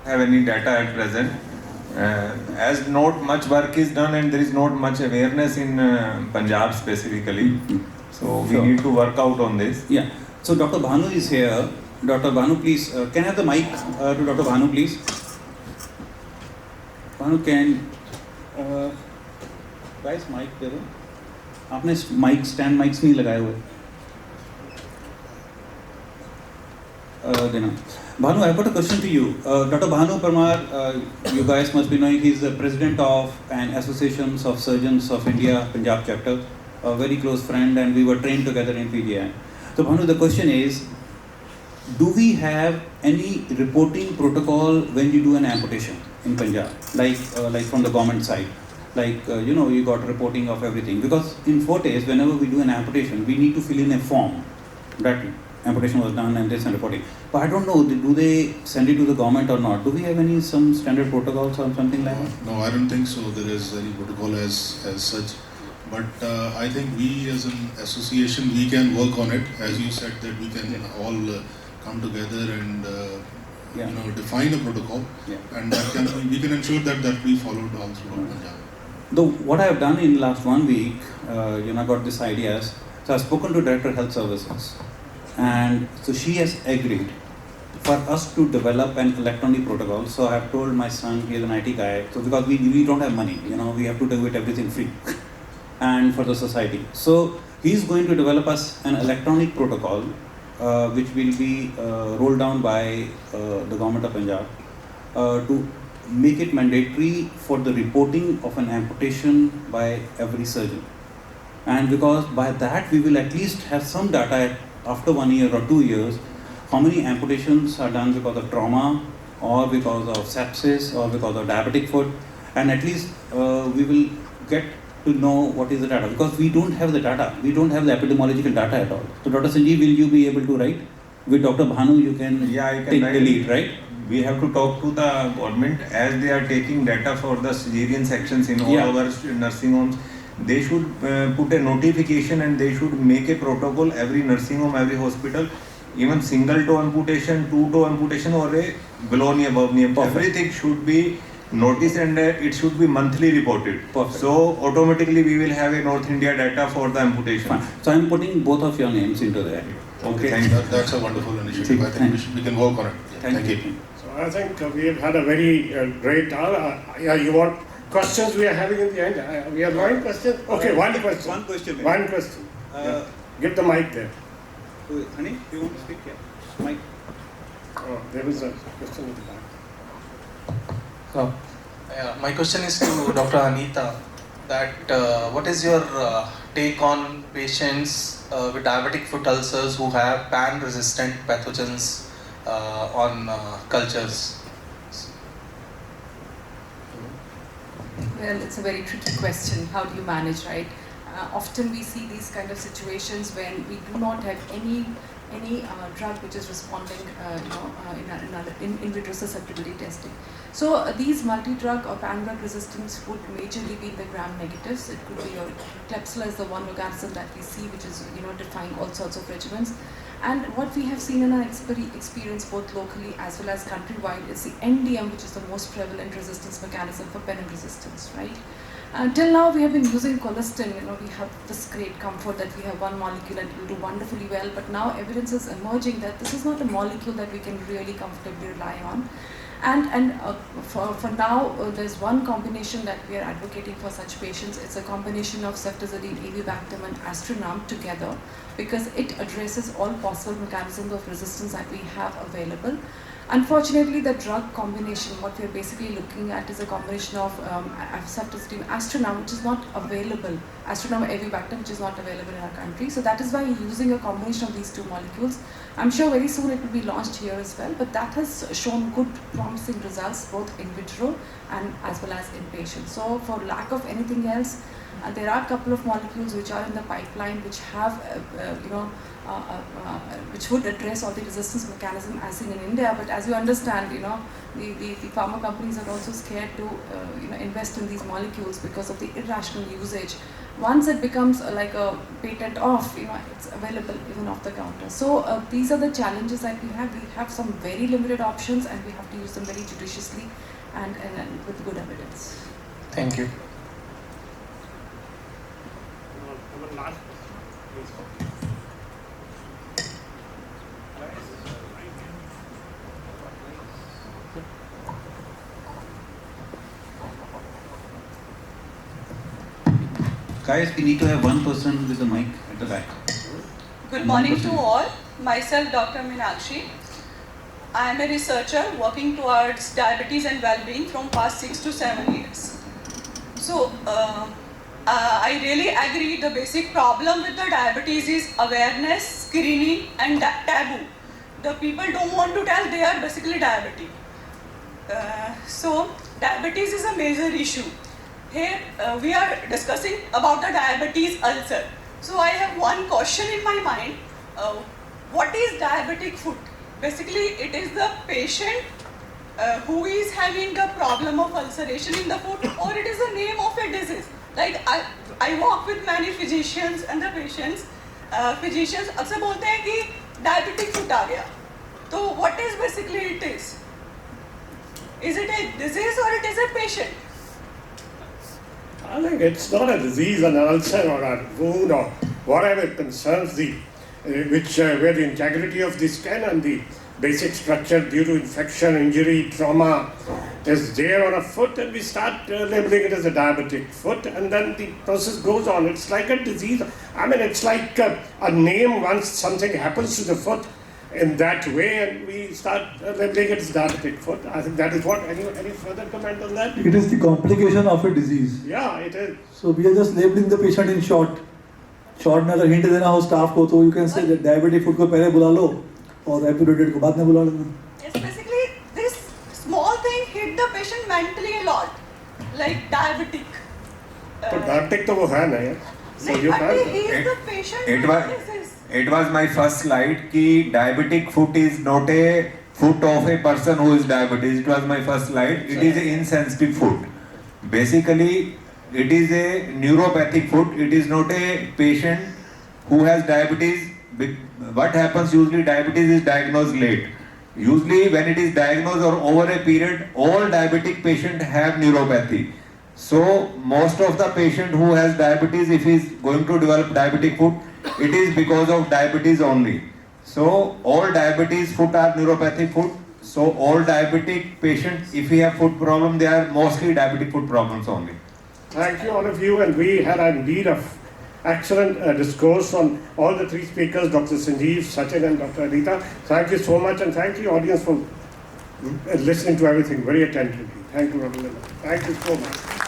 Have any data at present. As not much work is done and there is not much awareness in Punjab specifically. So we Sure. need to work out on this. Yeah. So Dr. Bhanu is here. Dr. Bhanu, please, can I have the mic to Dr. Bhanu, please? Bhanu, can guys mic दे दो. आपने mic stand mics नहीं लगाए हुए. Then Bhanu, I've got a question to you. Dr. Bhanu Parmar, you guys must be knowing he's the president of an Association of Surgeons of India, Punjab chapter, a very close friend, and we were trained together in PGI. So Bhanu, the question is, do we have any reporting protocol when you do an amputation in Punjab, like from the government side? Like, you got reporting of everything. Because in Fortes, whenever we do an amputation, we need to fill in a form that amputation was done and this and reporting. But I don't know, do they send it to the government or not? Do we have some standard protocols or something like that? No, I don't think so. There is any protocol as such. But I think we as an association, we can work on it. As you said, that we can all come together and define a protocol, and that we can ensure that we followed all through Punjab. Though what I have done in the last 1 week, got this ideas. So I've spoken to Director of Health Services, and so she has agreed for us to develop an electronic protocol. So I have told my son, he is an IT guy, so because we don't have money, we have to do it everything free, and for the society. So he's going to develop us an electronic protocol, which will be rolled down by the government of Punjab to make it mandatory for the reporting of an amputation by every surgeon. And because by that we will at least have some data after 1 year or 2 years, how many amputations are done because of trauma or because of sepsis or because of diabetic foot, and at least we will get to know what is the data, because we don't have the data, we don't have the epidemiological data at all. So Dr. Sanjeev, will you be able to write? With Dr. Bhanu you can, I can take write. the lead, right? We have to talk to the government as they are taking data for the cesarean sections in all our nursing homes. They should put a notification and they should make a protocol every nursing home, every hospital, even single toe amputation, two toe amputation, or a below knee, above knee. Everything should be noticed and it should be monthly reported. Perfect. So automatically we will have a North India data for the amputation. Fine. So I'm putting both of your names into there. Okay, thank you. That's a wonderful initiative. I think we can work on it. Thank you. So I think we have had a very great hour. You want questions we are having in the end? We are going questions? Okay, one question. One question. One question. Give the mic there. Honey, do you want to speak? Yeah. Mike. Oh, there is a question in the back. So, my question is to Dr. Anita, that what is your take on patients with diabetic foot ulcers who have pan-resistant pathogens on cultures? Well, it's a very tricky question. How do you manage, right? Often we see these kind of situations when we do not have any drug which is responding, in vitro susceptibility testing. So these multi-drug or pan-drug resistance would majorly be in the gram negatives. It could be your Klebsiella is the one organism that we see, which is defying all sorts of regimens. And what we have seen in our experience both locally as well as countrywide is the NDM, which is the most prevalent resistance mechanism for penem resistance, right? Till now we have been using colistin, we have this great comfort that we have one molecule and it will do wonderfully well, but now evidence is emerging that this is not a molecule that we can really comfortably rely on. And for now, there's one combination that we are advocating for such patients. It's a combination of ceftazidime, avibactam and astronam together, because it addresses all possible mechanisms of resistance that we have available. Unfortunately, the drug combination, what we're basically looking at is a combination of ceftazidime, astronam, which is not available, astronam avibactam, which is not available in our country. So that is why using a combination of these two molecules. I'm sure very soon it will be launched here as well, but that has shown good promising results both in vitro and as well as in patients. So for lack of anything else, There are a couple of molecules which are in the pipeline which have, which would address all the resistance mechanism as in India. But as you understand, the pharma companies are also scared to invest in these molecules because of the irrational usage. Once it becomes like a patent off, it's available even off the counter. So these are the challenges that we have. We have some very limited options and we have to use them very judiciously and with good evidence. Thank you. Guys, we need to have one person with a mic at the back. Good morning to all. Myself, Dr. Meenakshi. I am a researcher working towards diabetes and well-being from past 6 to 7 years. So, I really agree the basic problem with the diabetes is awareness, screening and taboo. The people don't want to tell they are basically diabetic. So, diabetes is a major issue. Here we are discussing about the diabetes ulcer. So I have one question in my mind. What is diabetic foot? Basically, it is the patient who is having the problem of ulceration in the foot, or it is the name of a disease. Like I walk with many physicians and the patients. Physicians अक्सर बोलते हैं कि diabetic foot आ गया. So what is basically it is? Is it a disease or it is a patient? I think it's not a disease, an ulcer or a wound or whatever concerns the, where the integrity of the skin and the basic structure due to infection, injury, trauma is there on a foot, and we start labeling it as a diabetic foot, and then the process goes on. It's like a disease. I mean, it's like a name once something happens to the foot in that way, and we start labeling it as diabetic foot. I think that is what. Any further comment on that? It is the complication of a disease. Yeah, it is. So we are just labeling the patient in short. Short में अगर hint देना हो staff को तो you can say that diabetic foot को पहले बुला लो और epidural को बाद में बुला लेना. Yes, basically this small thing hit the patient mentally a lot, like diabetic. तो diabetic तो वो है ना यार. So you but can't. he is the patient. It was my first slide कि diabetic foot is not a foot of a person who is diabetic. It was my first slide. It is an insensitive foot. Basically, it is a neuropathic foot. It is not a patient who has diabetes. What happens usually, diabetes is diagnosed late. Usually when it is diagnosed or over a period, all diabetic patients have neuropathy. So most of the patient who has diabetes, if he is going to develop diabetic foot, it is because of diabetes only. So all diabetes foot are neuropathic foot. So all diabetic patients, if we have foot problem, they are mostly diabetic foot problems only. Thank you all of you, and we had indeed a excellent discourse on all the three speakers, Dr. Sanjeev, Sachin and Dr. Anita. Thank you so much, and thank you audience for listening to everything very attentively. Thank you, Ravul Jindal. Thank you so much.